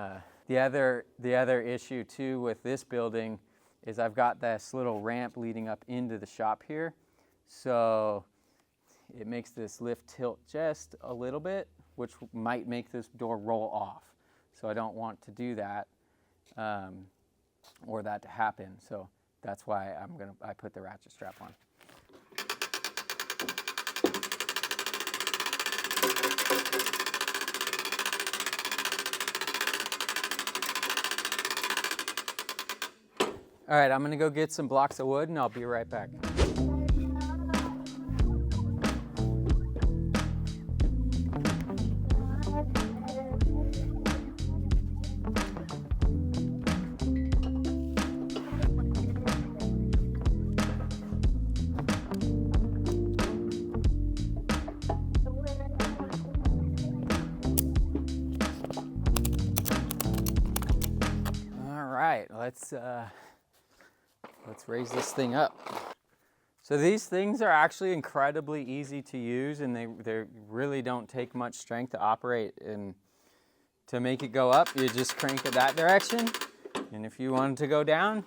the other issue too with this building is I've got this little ramp leading up into the shop here, so it makes this lift tilt just a little bit, which might make this door roll off. So I don't want to do that, or that to happen. So that's why I put the ratchet strap on. All right, I'm gonna go get some blocks of wood and I'll be right back. All right, let's raise this thing up. So these things are actually incredibly easy to use, and they really don't take much strength to operate. And to make it go up, you just crank it that direction. And if you want it to go down,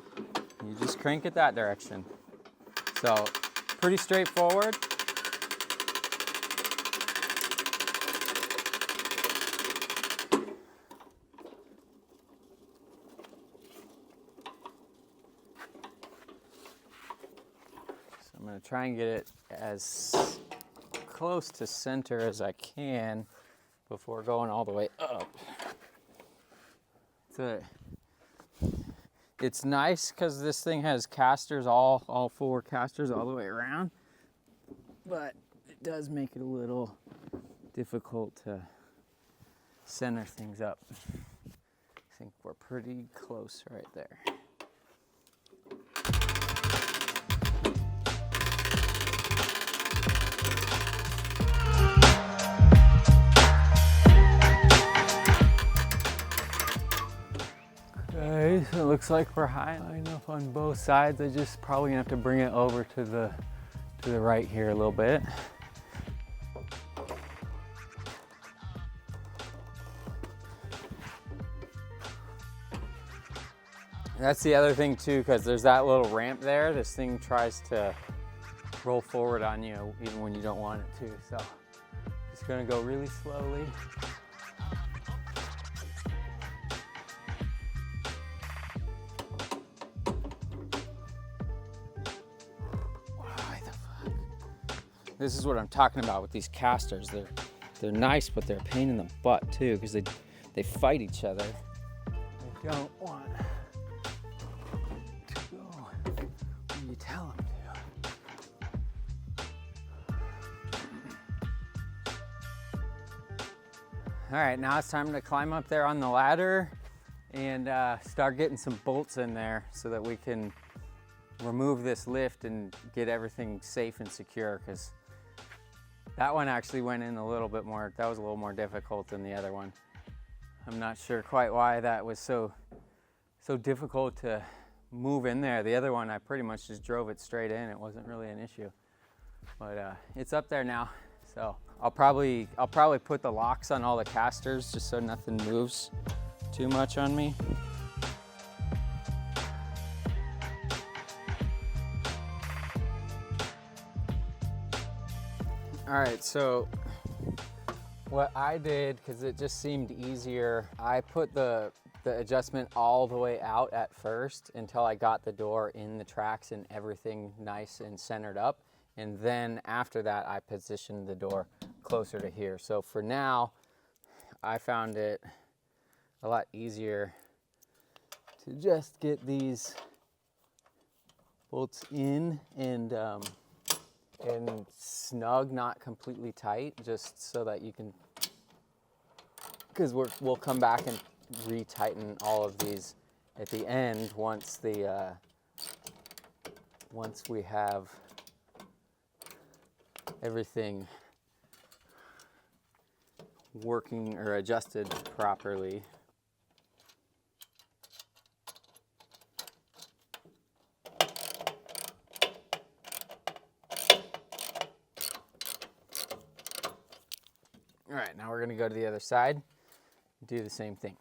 you just crank it that direction. So pretty straightforward. gonna try and get it as close to center as I can before going all the way up. It's nice because this thing has casters, all 4 casters all the way around, but it does make it a little difficult to center things up. I think we're pretty close right there. Okay, so it looks like we're high enough on both sides. I just probably gonna have to bring it over to the right here a little bit. That's the other thing too, because there's that little ramp there. This thing tries to roll forward on you even when you don't want it to. So just gonna go really slowly. Why the fuck? This is what I'm talking about with these casters. They're nice, but they're a pain in the butt too, because they fight each other. They don't want you tell them to. All right, now it's time to climb up there on the ladder and start getting some bolts in there so that we can remove this lift and get everything safe and secure, because that one actually went in a little bit more, that was a little more difficult than the other one. I'm not sure quite why that was so difficult to move in there. The other one, I pretty much just drove it straight in. It wasn't really an issue, but it's up there now. So I'll probably put the locks on all the casters just so nothing moves too much on me. All right, so what I did, because it just seemed easier, I put the adjustment all the way out at first until I got the door in the tracks and everything nice and centered up. And then after that, I positioned the door closer to here. So for now, I found it a lot easier to just get these bolts in and snug, not completely tight, just so that you can, because we'll come back and retighten all of these at the end once we have everything working or adjusted properly. All right, now we're going to go to the other side and do the same thing.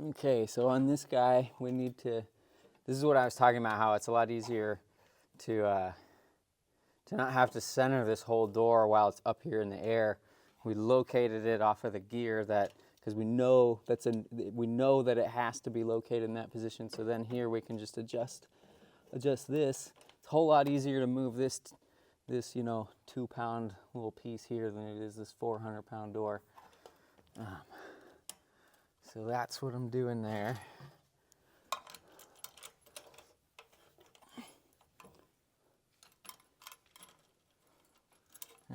Okay, so on this guy, we need to, this is what I was talking about, how it's a lot easier to not have to center this whole door while it's up here in the air. We located it off of the gear because we know that it has to be located in that position. So then here we can just adjust this. It's a whole lot easier to move this 2-pound little piece here than it is this 400-pound door. So that's what I'm doing there.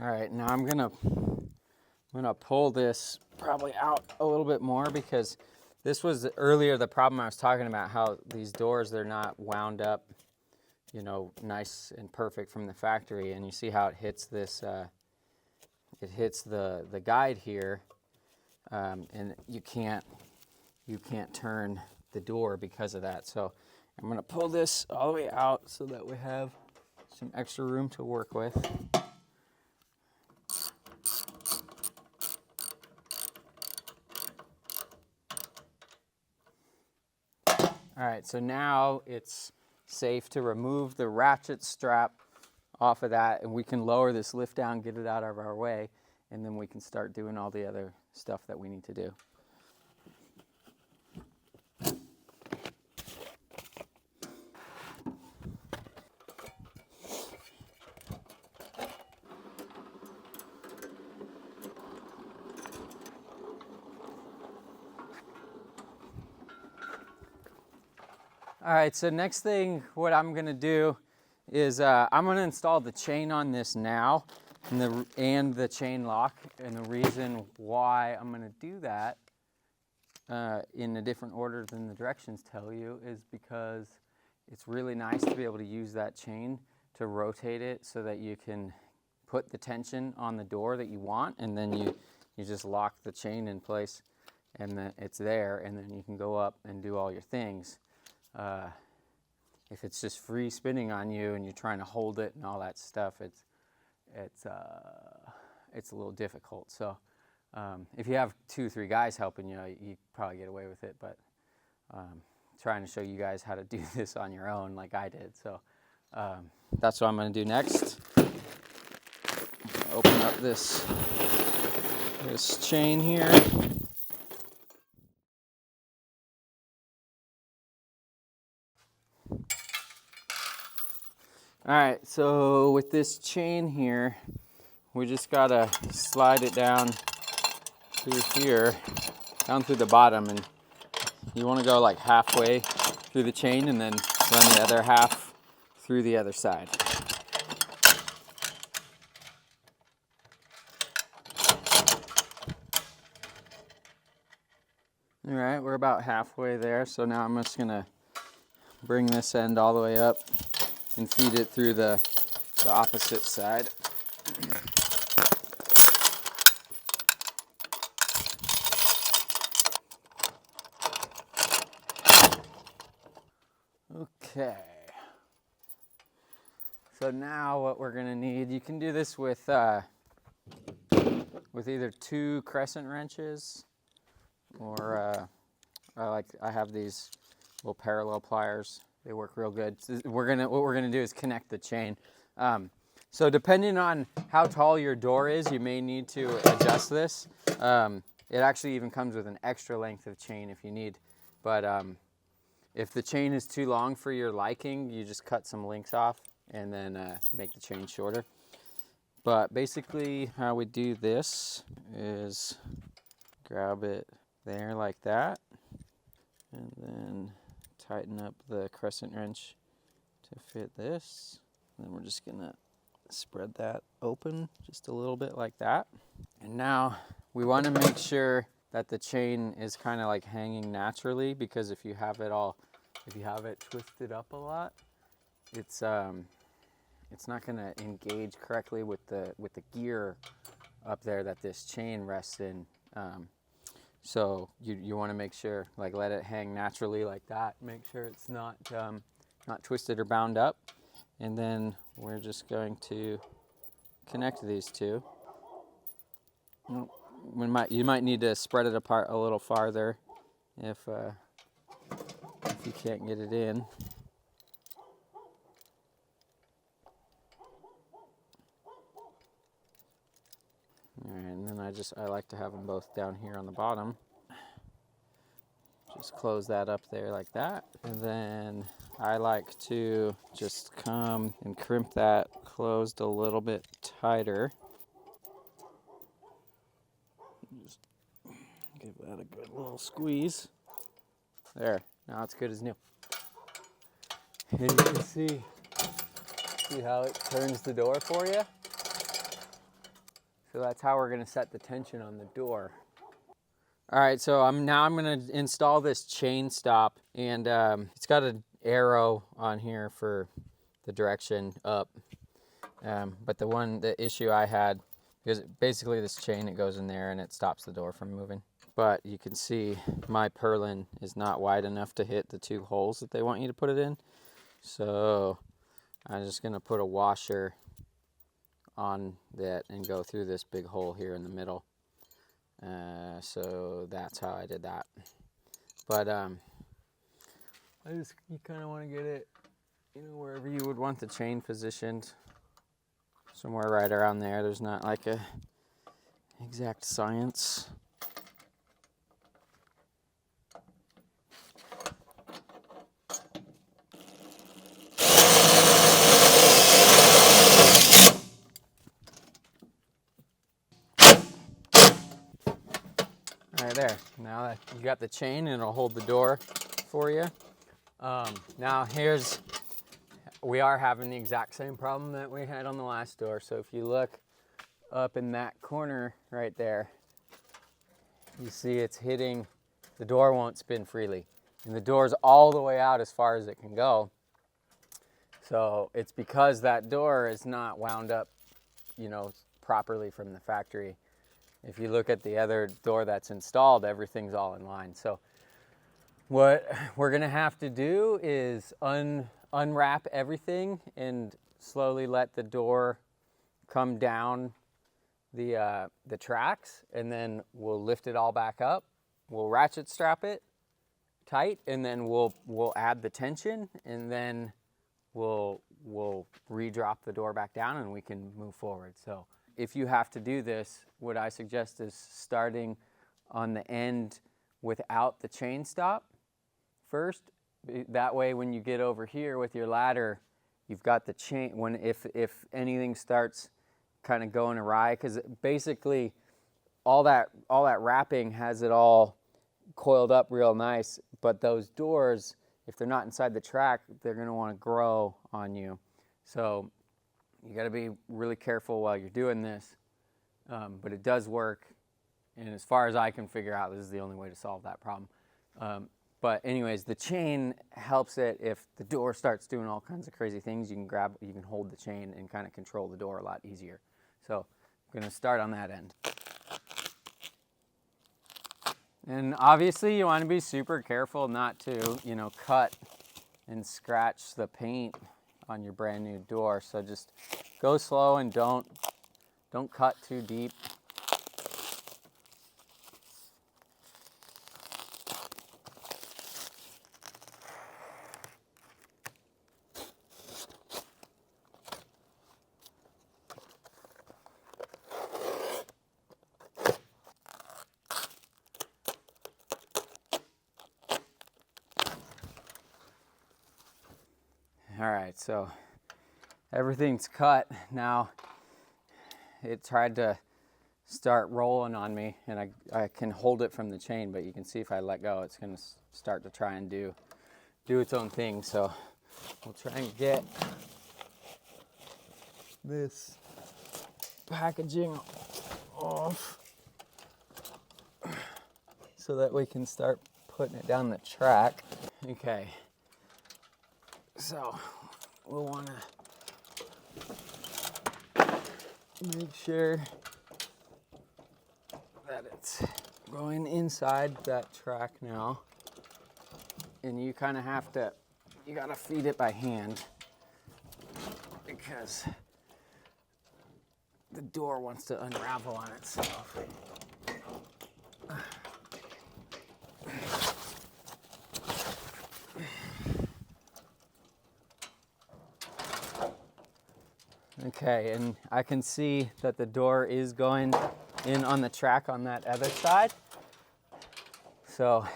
All right, now I'm gonna pull this probably out a little bit more, because this was earlier the problem I was talking about, how these doors, they're not wound up, nice and perfect from the factory, and you see how it hits this, it hits the guide here, and you can't turn the door because of that. So I'm gonna pull this all the way out so that we have some extra room to work with. All right, so now it's safe to remove the ratchet strap off of that, and we can lower this lift down, get it out of our way, and then we can start doing all the other stuff that we need to do. All right, so next thing, what I'm gonna do is I'm gonna install the chain on this now and the chain lock. And the reason why I'm gonna do that in a different order than the directions tell you is because it's really nice to be able to use that chain to rotate it so that you can put the tension on the door that you want, and then you just lock the chain in place, and then it's there, and then you can go up and do all your things. If it's just free spinning on you and you're trying to hold it and all that stuff, it's a little difficult. So if you have 2 or 3 guys helping you, you probably get away with it, but trying to show you guys how to do this on your own like I did. So that's what I'm going to do next. Open up this chain here. All right, so with this chain here, we just gotta slide it down through here, down through the bottom, and you want to go like halfway through the chain and then run the other half through the other side. All right, we're about halfway there, so now I'm just gonna bring this end all the way up and feed it through the opposite side. Okay. So now what we're gonna need, you can do this with either 2 crescent wrenches, or I have these little parallel pliers. They work real good. What we're gonna do is connect the chain. So depending on how tall your door is, you may need to adjust this. It actually even comes with an extra length of chain if you need. But if the chain is too long for your liking, you just cut some links off and then make the chain shorter. But basically how we do this is grab it there like that, and then tighten up the crescent wrench to fit this. And then we're just gonna spread that open just a little bit like that. And now we want to make sure that the chain is kind of like hanging naturally, because if you have it twisted up a lot, it's not going to engage correctly with the gear up there that this chain rests in. So you want to make sure, like, let it hang naturally like that. Make sure it's not twisted or bound up. And then we're just going to connect these two. You might need to spread it apart a little farther if you can't get it in. All right, and then I like to have them both down here on the bottom. Just close that up there like that. And then I like to just come and crimp that closed a little bit tighter. Just give that a good little squeeze. There, now it's good as new. And you can see how it turns the door for you. So that's how we're gonna set the tension on the door. All right, so I'm gonna install this chain stop, and it's got an arrow on here for the direction up. But the issue I had, because basically this chain, it goes in there and it stops the door from moving. But you can see my purlin is not wide enough to hit the 2 holes that they want you to put it in. So I'm just gonna put a washer on that and go through this big hole here in the middle. So that's how I did that. But you kind of want to get it, wherever you would want the chain positioned, somewhere right around there. There's not like a exact science. Right there. Now that you got the chain, and it'll hold the door for you. Now we are having the exact same problem that we had on the last door. So if you look up in that corner right there, you see it's hitting, the door won't spin freely. And the door's all the way out as far as it can go. So it's because that door is not wound up, properly from the factory. If you look at the other door that's installed, everything's all in line. So what we're gonna have to do is unwrap everything and slowly let the door come down the tracks, and then we'll lift it all back up. We'll ratchet strap it tight, and then we'll add the tension, and then we'll re-drop the door back down and we can move forward. So if you have to do this, what I suggest is starting on the end without the chain stop first. That way when you get over here with your ladder, you've got the chain. If anything starts kind of going awry, because basically all that wrapping has it all coiled up real nice, but those doors, if they're not inside the track, they're going to want to grow on you. So you got to be really careful while you're doing this, but it does work, and as far as I can figure out, this is the only way to solve that problem. But anyways, the chain helps it. If the door starts doing all kinds of crazy things, you can hold the chain and kind of control the door a lot easier. So I'm going to start on that end. And obviously you want to be super careful not to, cut and scratch the paint on your brand new door. So just go slow and don't cut too deep. All right, so everything's cut. Now it tried to start rolling on me, and I can hold it from the chain, but you can see if I let go, it's gonna start to try and do its own thing. So we'll try and get this packaging off so that we can start putting it down the track. Okay. So we'll want to make sure that it's going inside that track now. And you kind of you got to feed it by hand because the door wants to unravel on itself. Okay, and I can see that the door is going in on the track on that other side. So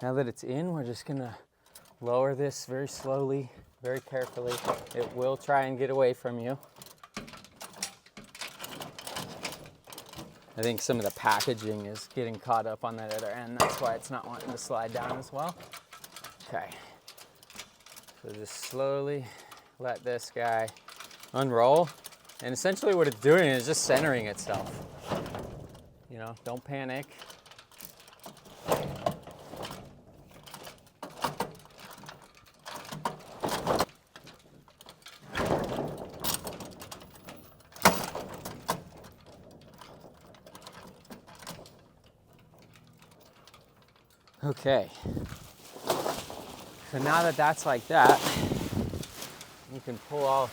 now that it's in, we're just gonna lower this very slowly, very carefully. It will try and get away from you. I think some of the packaging is getting caught up on that other end. That's why it's not wanting to slide down as well. Okay, so just slowly let this guy unroll, and essentially what it's doing is just centering itself. Don't panic. Okay, so now that that's like that, you can pull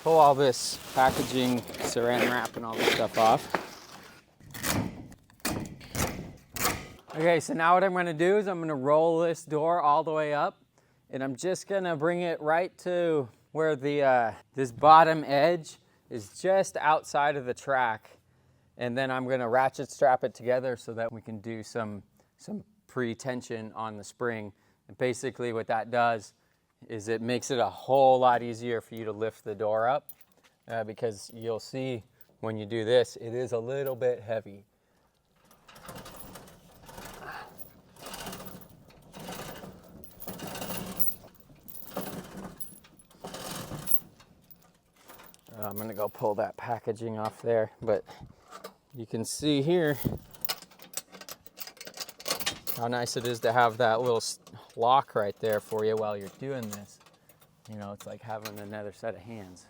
all this packaging, saran wrap, and all this stuff off. Okay, so now what I'm going to do is I'm going to roll this door all the way up, and I'm just going to bring it right to where this bottom edge is just outside of the track, and then I'm going to ratchet strap it together so that we can do some pre-tension on the spring. And basically what that does is it makes it a whole lot easier for you to lift the door up, because you'll see when you do this, it is a little bit heavy. I'm gonna go pull that packaging off there, but you can see here how nice it is to have that little lock right there for you while you're doing this. You know, it's like having another set of hands.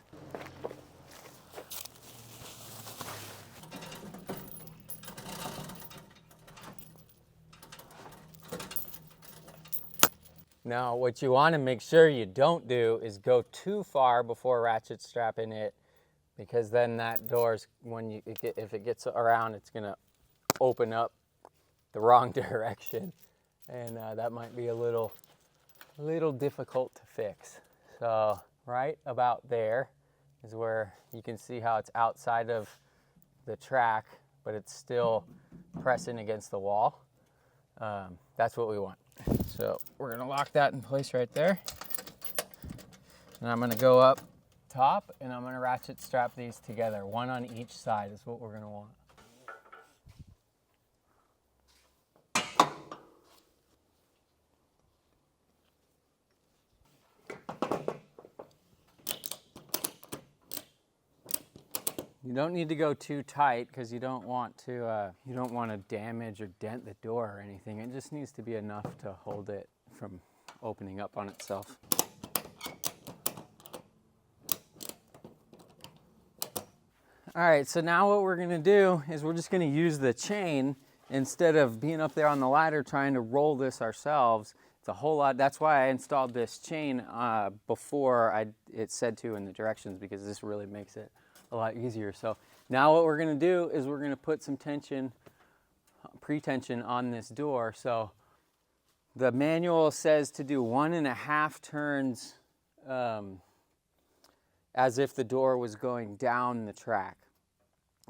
Now, what you want to make sure you don't do is go too far before ratchet strapping it, because then that door's, if it gets around, it's gonna open up the wrong direction, and that might be a little difficult to fix. So right about there is where you can see how it's outside of the track, but it's still pressing against the wall. That's what we want. So we're gonna lock that in place right there. And I'm gonna go up top and I'm gonna ratchet strap these together. One on each side is what we're gonna want. You don't need to go too tight because you don't want to damage or dent the door or anything. It just needs to be enough to hold it from opening up on itself. All right, so now what we're gonna do is we're just gonna use the chain instead of being up there on the ladder trying to roll this ourselves. It's a whole lot. That's why I installed this chain before it said to in the directions, because this really makes it a lot easier. So now what we're gonna do is we're gonna put some tension, pre-tension on this door. So the manual says to do 1.5 turns as if the door was going down the track.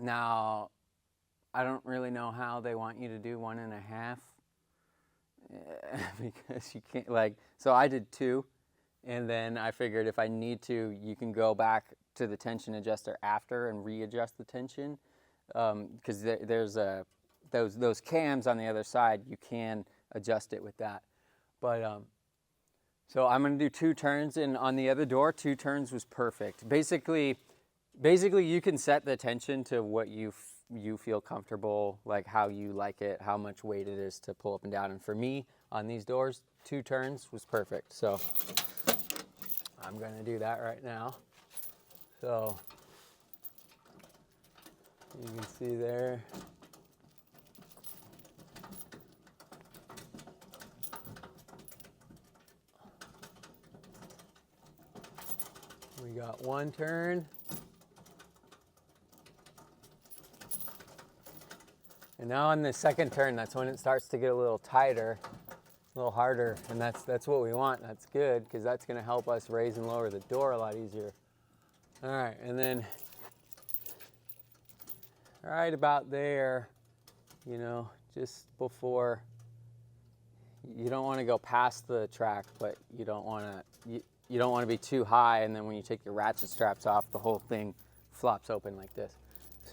Now, I don't really know how they want you to do 1.5 because you can't, so I did 2, and then I figured if I need to, you can go back to the tension adjuster after and readjust the tension, because there's those cams on the other side, you can adjust it with that. But so I'm going to do 2 turns, and on the other door 2 turns was perfect. Basically you can set the tension to what you feel comfortable, like how you like it, how much weight it is to pull up and down. And for me on these doors, 2 turns was perfect. So I'm going to do that right now. So you can see there. We got 1 turn. And now on the second turn, that's when it starts to get a little tighter, a little harder, and that's what we want. That's good, because that's going to help us raise and lower the door a lot easier. All right, and then right about there, you know, just before, you don't want to go past the track, but you don't want to be too high, and then when you take your ratchet straps off, the whole thing flops open like this.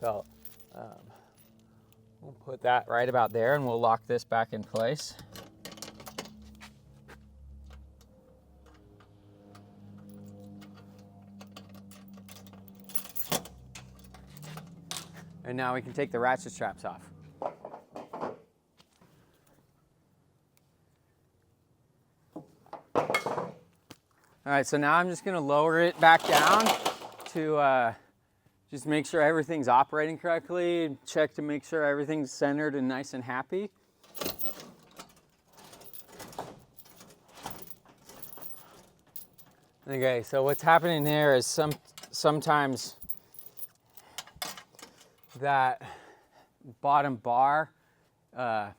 So we'll put that right about there, and we'll lock this back in place. And now we can take the ratchet straps off. All right, so now I'm just gonna lower it back down to just make sure everything's operating correctly, check to make sure everything's centered and nice and happy. Okay, so what's happening here is sometimes that bottom bar, the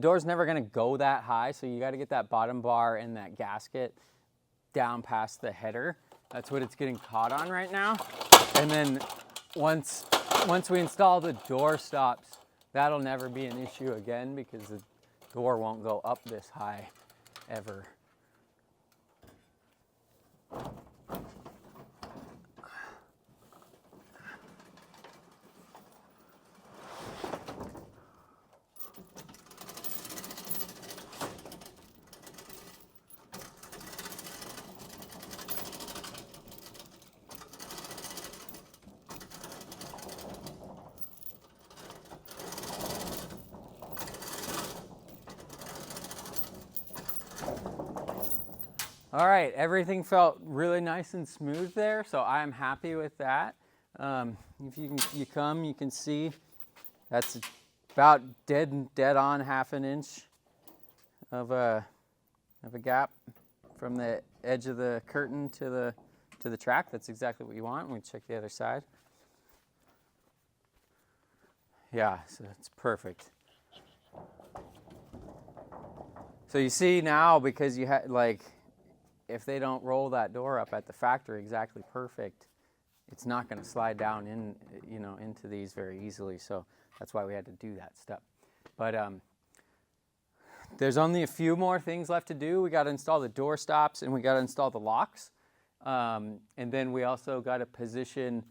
door's never gonna go that high, so you gotta get that bottom bar and that gasket down past the header. That's what it's getting caught on right now. And then once we install the door stops, that'll never be an issue again, because the door won't go up this high ever. All right, everything felt really nice and smooth there, so I'm happy with that. If you can see that's about dead on half an inch of a gap from the edge of the curtain to the track. That's exactly what you want. We check the other side. Yeah, so it's perfect. So you see now, because you had if they don't roll that door up at the factory exactly perfect, it's not going to slide down into these very easily. So that's why we had to do that step. But there's only a few more things left to do. We got to install the door stops and we got to install the locks. And then we also got to position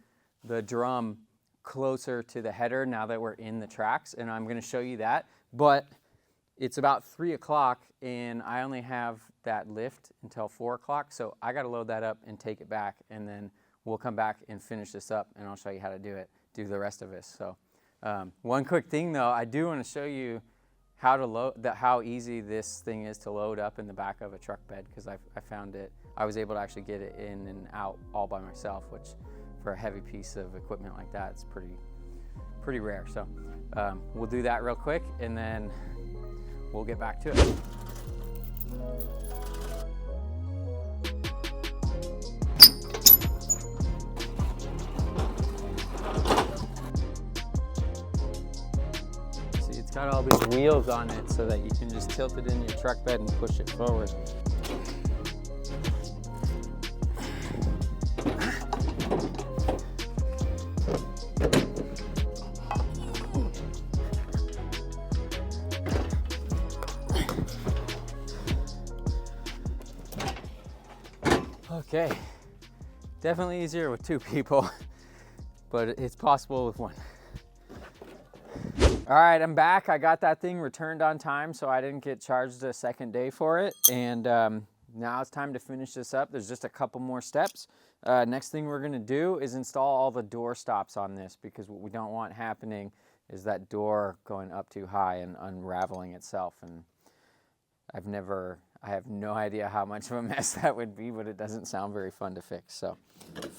the drum closer to the header now that we're in the tracks. And I'm going to show you that. But it's about 3 o'clock and I only have that lift until 4 o'clock. So I got to load that up and take it back. And then we'll come back and finish this up and I'll show you how to do the rest of this. So one quick thing though, I do want to show you how easy this thing is to load up in the back of a truck bed, because I found it. I was able to actually get it in and out all by myself, which for a heavy piece of equipment like that, it's pretty rare. So we'll do that real quick and then we'll get back to it. Got all these wheels on it so that you can just tilt it in your truck bed and push it forward. Okay, definitely easier with 2 people, but it's possible with 1. All right, I'm back. I got that thing returned on time, so I didn't get charged a second day for it. And now it's time to finish this up. There's just a couple more steps. Next thing we're gonna do is install all the door stops on this, because what we don't want happening is that door going up too high and unraveling itself. And I have no idea how much of a mess that would be, but it doesn't sound very fun to fix. So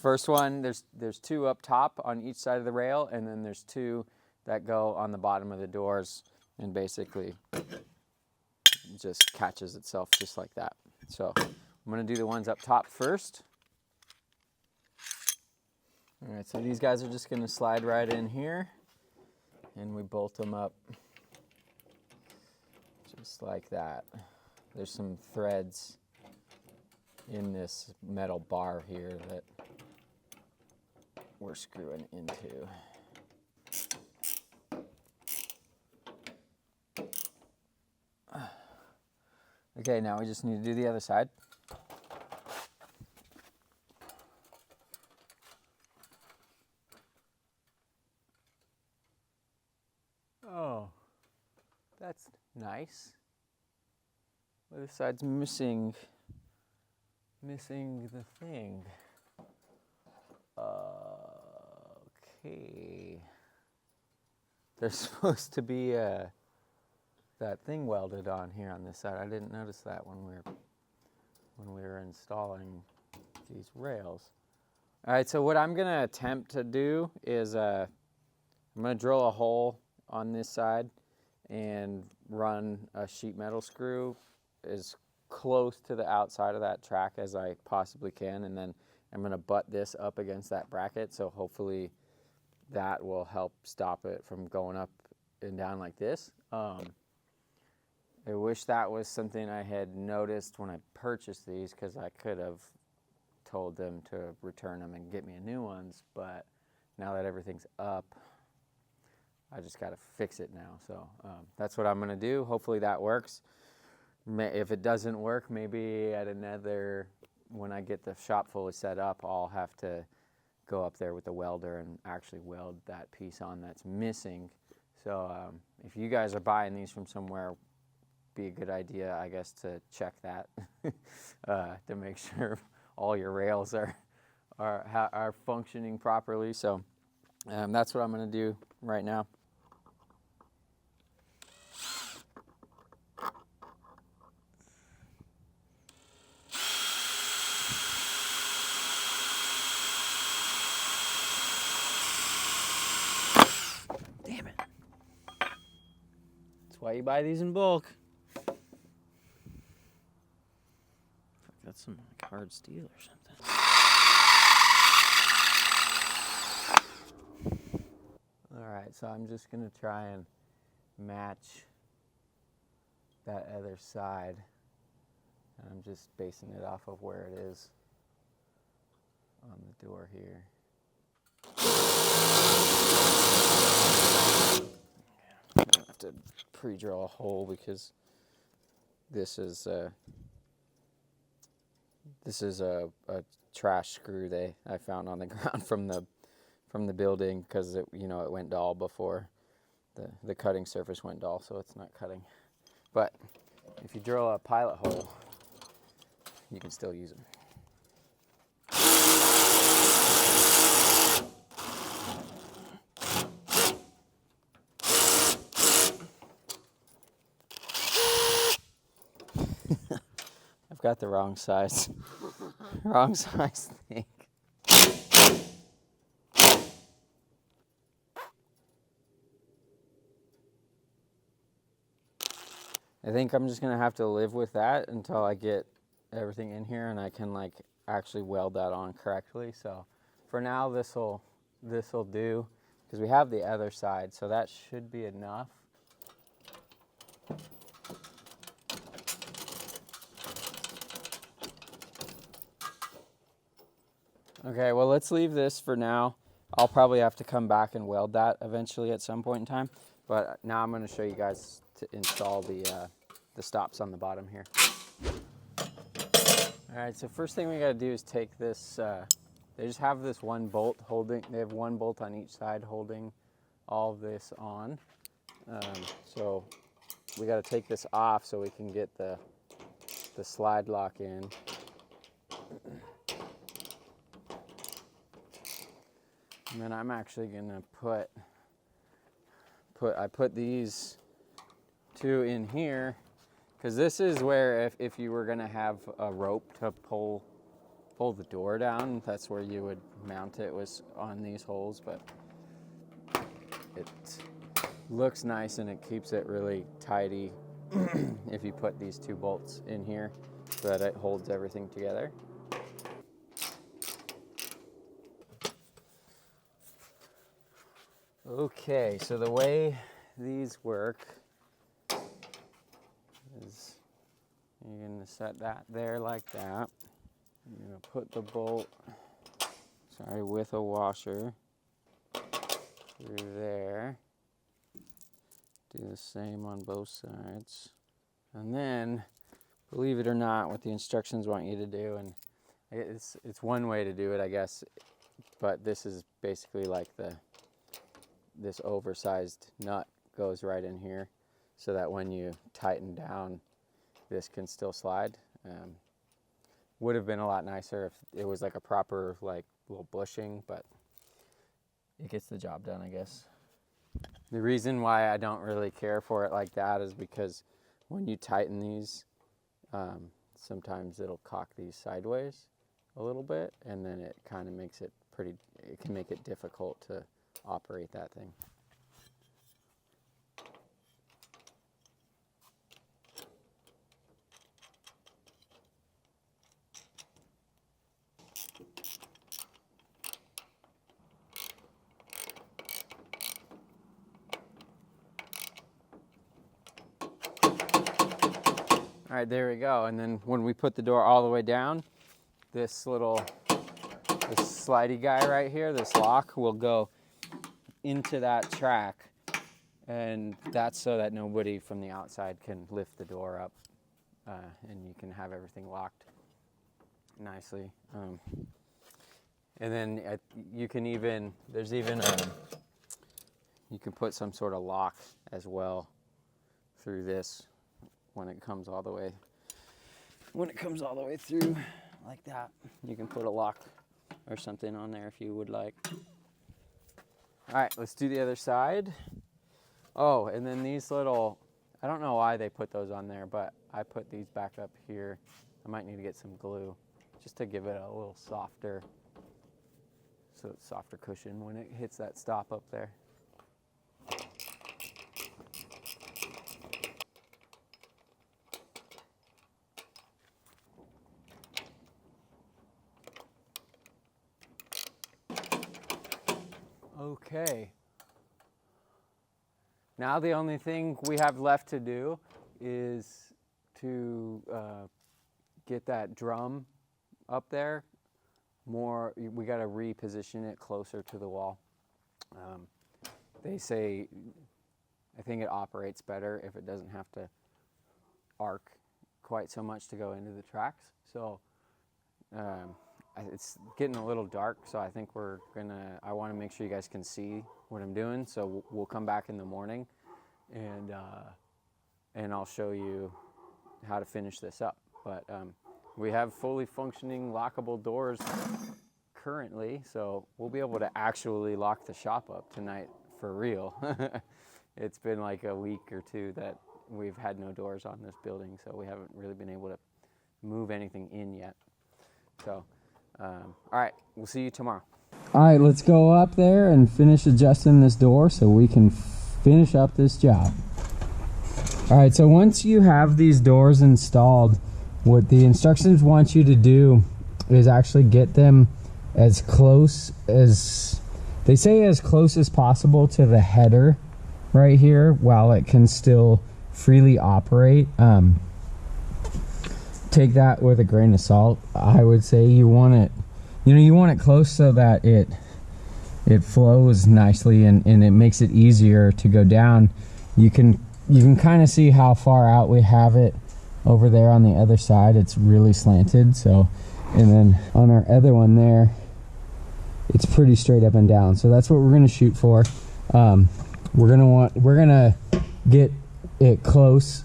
first one, there's 2 up top on each side of the rail, and then there's 2 that go on the bottom of the doors, and basically just catches itself just like that. So I'm gonna do the ones up top first. All right, so these guys are just gonna slide right in here and we bolt them up just like that. There's some threads in this metal bar here that we're screwing into. Okay, now we just need to do the other side. Oh, that's nice. The other side's missing the thing. Okay. There's supposed to be that thing welded on here on this side. I didn't notice that when we were installing these rails. All right, so what I'm gonna attempt to do is I'm gonna drill a hole on this side and run a sheet metal screw as close to the outside of that track as I possibly can, and then I'm gonna butt this up against that bracket, so hopefully that will help stop it from going up and down like this. I wish that was something I had noticed when I purchased these, because I could have told them to return them and get me new ones, but now that everything's up, I just got to fix it now. So that's what I'm going to do. Hopefully that works. If it doesn't work, maybe when I get the shop fully set up, I'll have to go up there with the welder and actually weld that piece on that's missing. So if you guys are buying these from somewhere, be a good idea, I guess, to check that to make sure all your rails are functioning properly. So that's what I'm going to do right now. why you buy these in bulk. That's some like hard steel or something. All right, so I'm just gonna try and match that other side. And I'm just basing it off of where it is on the door here. I'm gonna have to pre-drill a hole because this is a trash screw I found on the ground from the building, because it went dull before the cutting surface went dull, so it's not cutting. But if you drill a pilot hole, you can still use them. I've got the wrong size thing. I think I'm just gonna have to live with that until I get everything in here and I can like actually weld that on correctly. So for now, this'll do, because we have the other side, so that should be enough. Okay, well, let's leave this for now. I'll probably have to come back and weld that eventually at some point in time. But now I'm going to show you guys to install the stops on the bottom here. All right, so first thing we got to do is take this. They just have this one bolt holding. They have one bolt on each side holding all of this on. So we got to take this off so we can get the slide lock in. And then I'm actually gonna I put these two in here, because this is where if you were gonna have a rope to pull the door down, that's where you would mount it, was on these holes. But it looks nice and it keeps it really tidy if you put these two bolts in here so that it holds everything together. Okay, so the way these work is you're going to set that there like that. You're going to put the bolt, with a washer through there. Do the same on both sides. And then, believe it or not, what the instructions want you to do, and it's one way to do it, I guess, but this is basically like this oversized nut goes right in here, so that when you tighten down, this can still slide. Would have been a lot nicer if it was like a proper like little bushing, but it gets the job done, I guess. The reason why I don't really care for it like that is because when you tighten these, sometimes it'll cock these sideways a little bit, and then it kind of makes it it can make it difficult to operate that thing. All right, there we go. And then when we put the door all the way down, this slidey guy right here, this lock, will go into that track, and that's so that nobody from the outside can lift the door up, and you can have everything locked nicely. And then you can even, you can put some sort of lock as well through this when it comes all the way through like that. You can put a lock or something on there if you would like. All right, let's do the other side. Oh, and then these little, I don't know why they put those on there, but I put these back up here. I might need to get some glue just to give it a little softer, so it's softer cushion when it hits that stop up there. Okay. Now the only thing we have left to do is to get that drum up there more. We got to reposition it closer to the wall. They say, I think it operates better if it doesn't have to arc quite so much to go into the tracks. So it's getting a little dark, so I think I want to make sure you guys can see what I'm doing. So we'll come back in the morning and I'll show you how to finish this up. But we have fully functioning lockable doors currently, so we'll be able to actually lock the shop up tonight for real. It's been like a week or two that we've had no doors on this building, so we haven't really been able to move anything in yet. So, all right, we'll see you tomorrow. All right, let's go up there and finish adjusting this door so we can finish up this job. All right, so once you have these doors installed, what the instructions want you to do is actually get them as close as, they say as close as possible to the header right here while it can still freely operate. Take that with a grain of salt. I would say you want it, you want it close so that it flows nicely and it makes it easier to go down. You can kind of see how far out we have it over there on the other side. It's really slanted. So, and then on our other one there, it's pretty straight up and down. So that's what we're going to shoot for. We're gonna get it close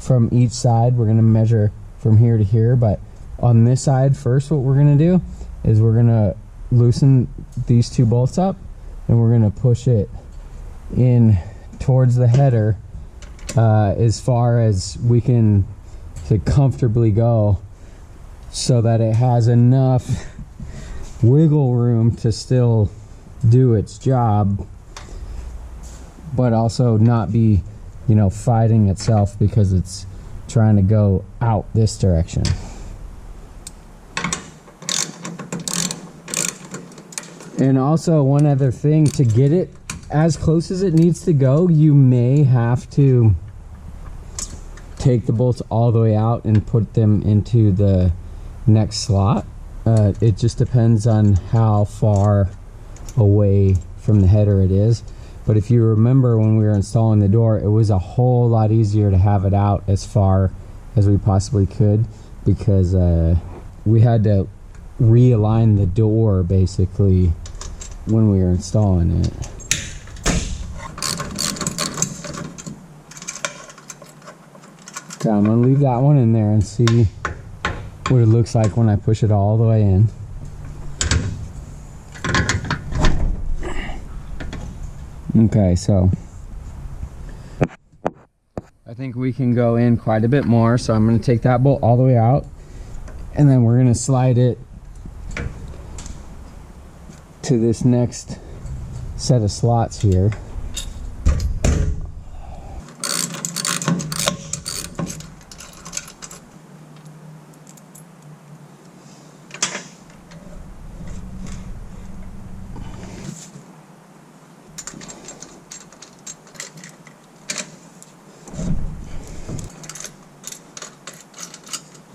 from each side. We're gonna measure from here to here, but on this side first, what we're gonna do is we're gonna loosen these two bolts up and we're gonna push it in towards the header as far as we can to comfortably go, so that it has enough wiggle room to still do its job, but also not be, fighting itself because it's trying to go out this direction. And also one other thing, to get it as close as it needs to go, you may have to take the bolts all the way out and put them into the next slot. It just depends on how far away from the header it is. But if you remember when we were installing the door, it was a whole lot easier to have it out as far as we possibly could, because we had to realign the door basically when we were installing it. Okay, I'm gonna leave that one in there and see what it looks like when I push it all the way in. Okay, so I think we can go in quite a bit more, so I'm going to take that bolt all the way out, and then we're going to slide it to this next set of slots here.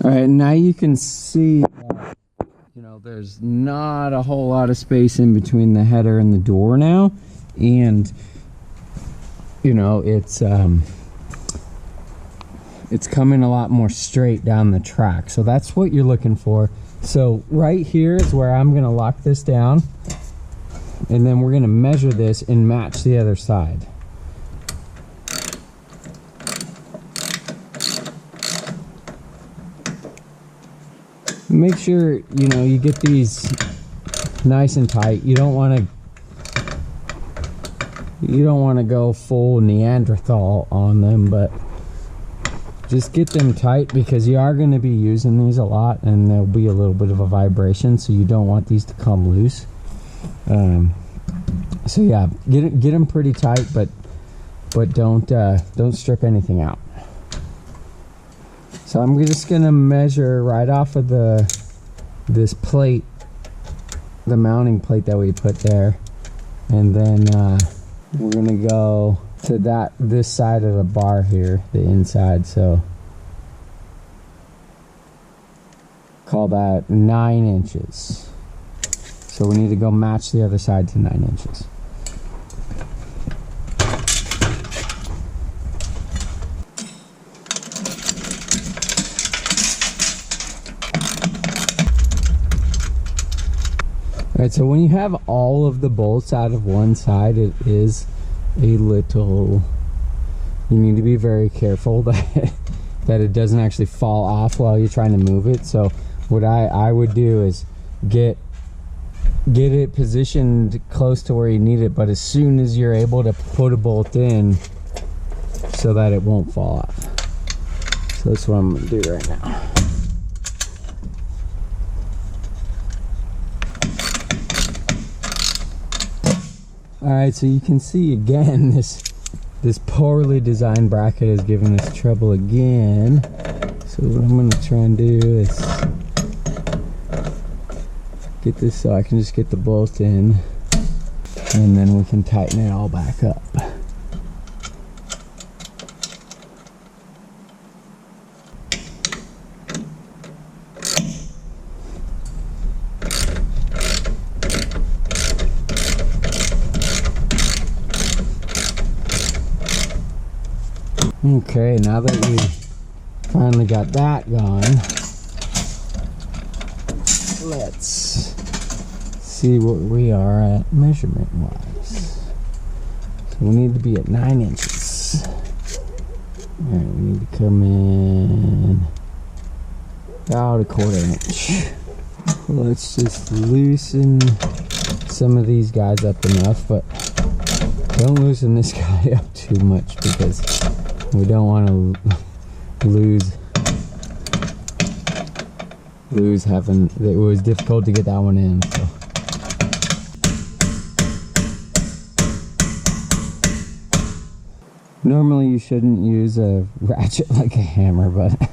All right, now you can see that, there's not a whole lot of space in between the header and the door now, and it's coming a lot more straight down the track. So that's what you're looking for. So right here is where I'm going to lock this down, and then we're going to measure this and match the other side. Make sure you get these nice and tight. You don't want to go full Neanderthal on them, but just get them tight, because you are going to be using these a lot and there'll be a little bit of a vibration, so you don't want these to come loose. So yeah, get them pretty tight, but don't strip anything out. So I'm just gonna measure right off of this plate, the mounting plate that we put there, And then we're gonna go to this side of the bar here, the inside. So call that 9 inches. So we need to go match the other side to 9 inches. Alright, so when you have all of the bolts out of one side, it is a little, you need to be very careful that that it doesn't actually fall off while you're trying to move it. So what I would do is get it positioned close to where you need it, but as soon as you're able to put a bolt in so that it won't fall off. So that's what I'm gonna do right now. Alright, so you can see again, this poorly designed bracket is giving us trouble again. So what I'm going to try and do is get this so I can just get the bolt in, and then we can tighten it all back up. Okay, now that we finally got that gone, let's see what we are at measurement wise. So we need to be at 9 inches. Alright, we need to come in about a 1/4 inch. Let's just loosen some of these guys up enough, but don't loosen this guy up too much because we don't want to lose having, it was difficult to get that one in. So. Normally you shouldn't use a ratchet like a hammer, but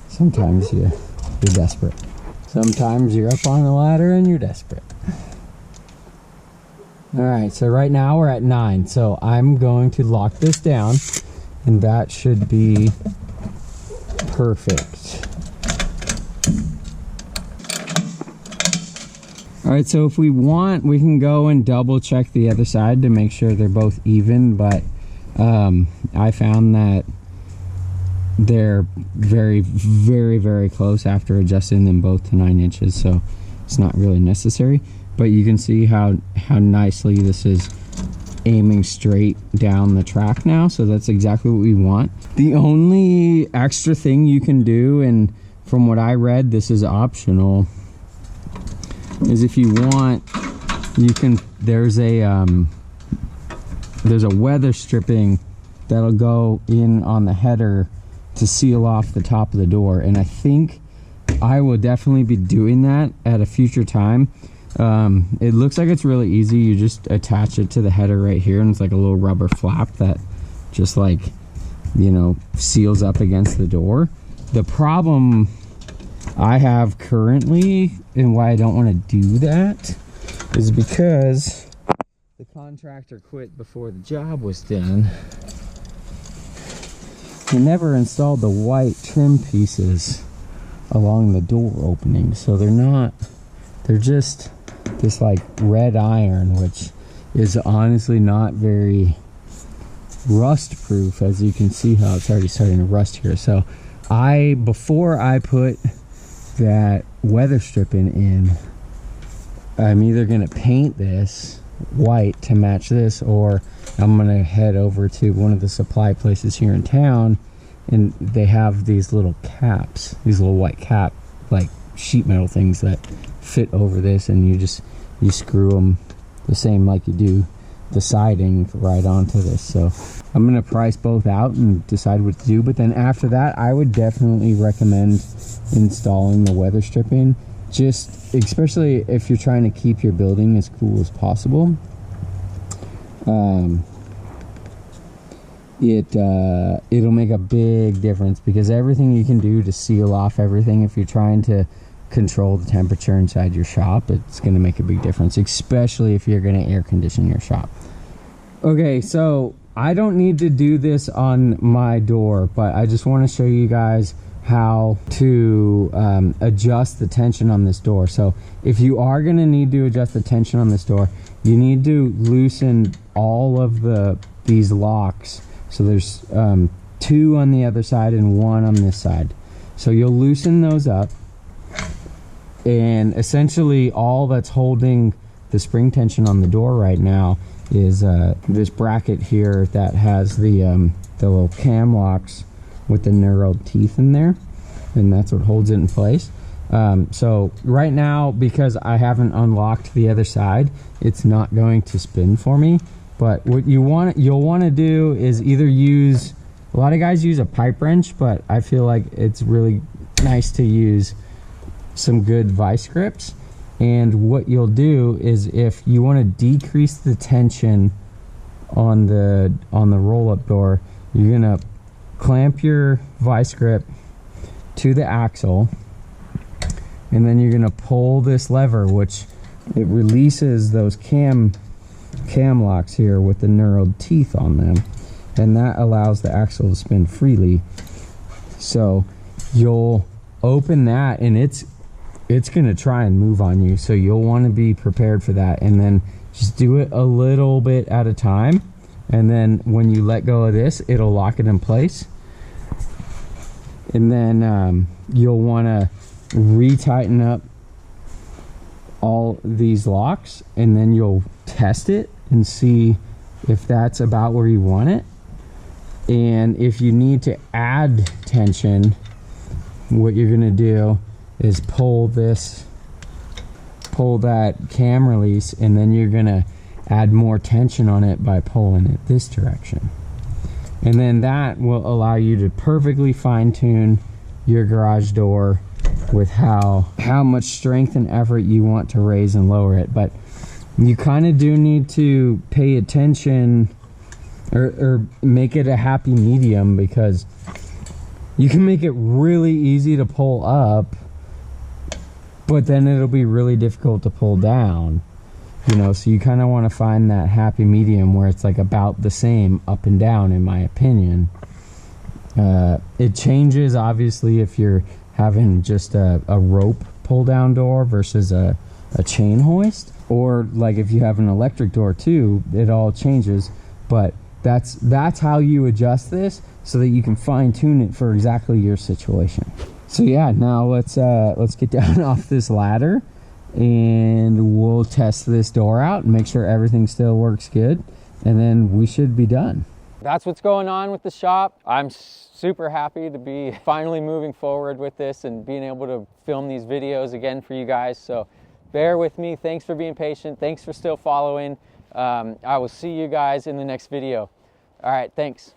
sometimes you're desperate. Sometimes you're up on a ladder and you're desperate. Alright, so right now we're at 9, so I'm going to lock this down. And that should be perfect. Alright, so if we want, we can go and double check the other side to make sure they're both even, but I found that they're very, very, very close after adjusting them both to 9 inches, so it's not really necessary. But you can see how nicely this is aiming straight down the track now, so that's exactly what we want. The only extra thing you can do, and from what I read this is optional, is if you want, you can, there's a weather stripping that'll go in on the header to seal off the top of the door, and I think I will definitely be doing that at a future time. It looks like it's really easy. You just attach it to the header right here, and it's like a little rubber flap that just, like, you know, seals up against the door. The problem I have currently, and why I don't want to do that, is because the contractor quit before the job was done. He never installed the white trim pieces along the door opening, so they're just this like red iron, which is honestly not very rust proof, as you can see how it's already starting to rust here. So before I put that weather stripping in, I'm either gonna paint this white to match this, or I'm gonna head over to one of the supply places here in town, and they have these little caps, these little white cap, like sheet metal things that fit over this, and you screw them the same like you do the siding right onto this. So I'm gonna price both out and decide what to do, but then after that I would definitely recommend installing the weather stripping, just especially if you're trying to keep your building as cool as possible. It'll make a big difference, because everything you can do to seal off everything, if you're trying to control the temperature inside your shop, it's going to make a big difference, especially if you're going to air condition your shop. Okay, so I don't need to do this on my door, but I just want to show you guys how to adjust the tension on this door. So if you are going to need to adjust the tension on this door, you need to loosen all of these locks. So there's 2 on the other side and 1 on this side. So you'll loosen those up, and essentially all that's holding the spring tension on the door right now is this bracket here that has the little cam locks with the knurled teeth in there, and that's what holds it in place. So right now, because I haven't unlocked the other side, it's not going to spin for me. But what you'll want to do is either use, a lot of guys use a pipe wrench, but I feel like it's really nice to use some good vice grips. And what you'll do is, if you want to decrease the tension on the roll-up door, you're gonna clamp your vice grip to the axle, and then you're gonna pull this lever, which it releases those cam locks here with the knurled teeth on them, and that allows the axle to spin freely. So you'll open that, and it's gonna try and move on you, so you'll want to be prepared for that. And then just do it a little bit at a time, and then when you let go of this, it'll lock it in place. And then you'll want to retighten up all these locks, and then you'll test it and see if that's about where you want it. And if you need to add tension, what you're gonna do is pull that cam release, and then you're gonna add more tension on it by pulling it this direction. And then that will allow you to perfectly fine-tune your garage door with how much strength and effort you want to raise and lower it. But you kind of do need to pay attention, or make it a happy medium, because you can make it really easy to pull up, but then it'll be really difficult to pull down, you know. So you kind of want to find that happy medium where it's like about the same up and down, in my opinion. It changes obviously if you're having just a rope pull down door versus a chain hoist, or like if you have an electric door too, it all changes. But that's how you adjust this, so that you can fine tune it for exactly your situation. So yeah, now let's get down off this ladder, and we'll test this door out and make sure everything still works good, and then we should be done. That's what's going on with the shop. I'm super happy to be finally moving forward with this and being able to film these videos again for you guys. So bear with me. Thanks for being patient. Thanks for still following. I will see you guys in the next video. All right, thanks.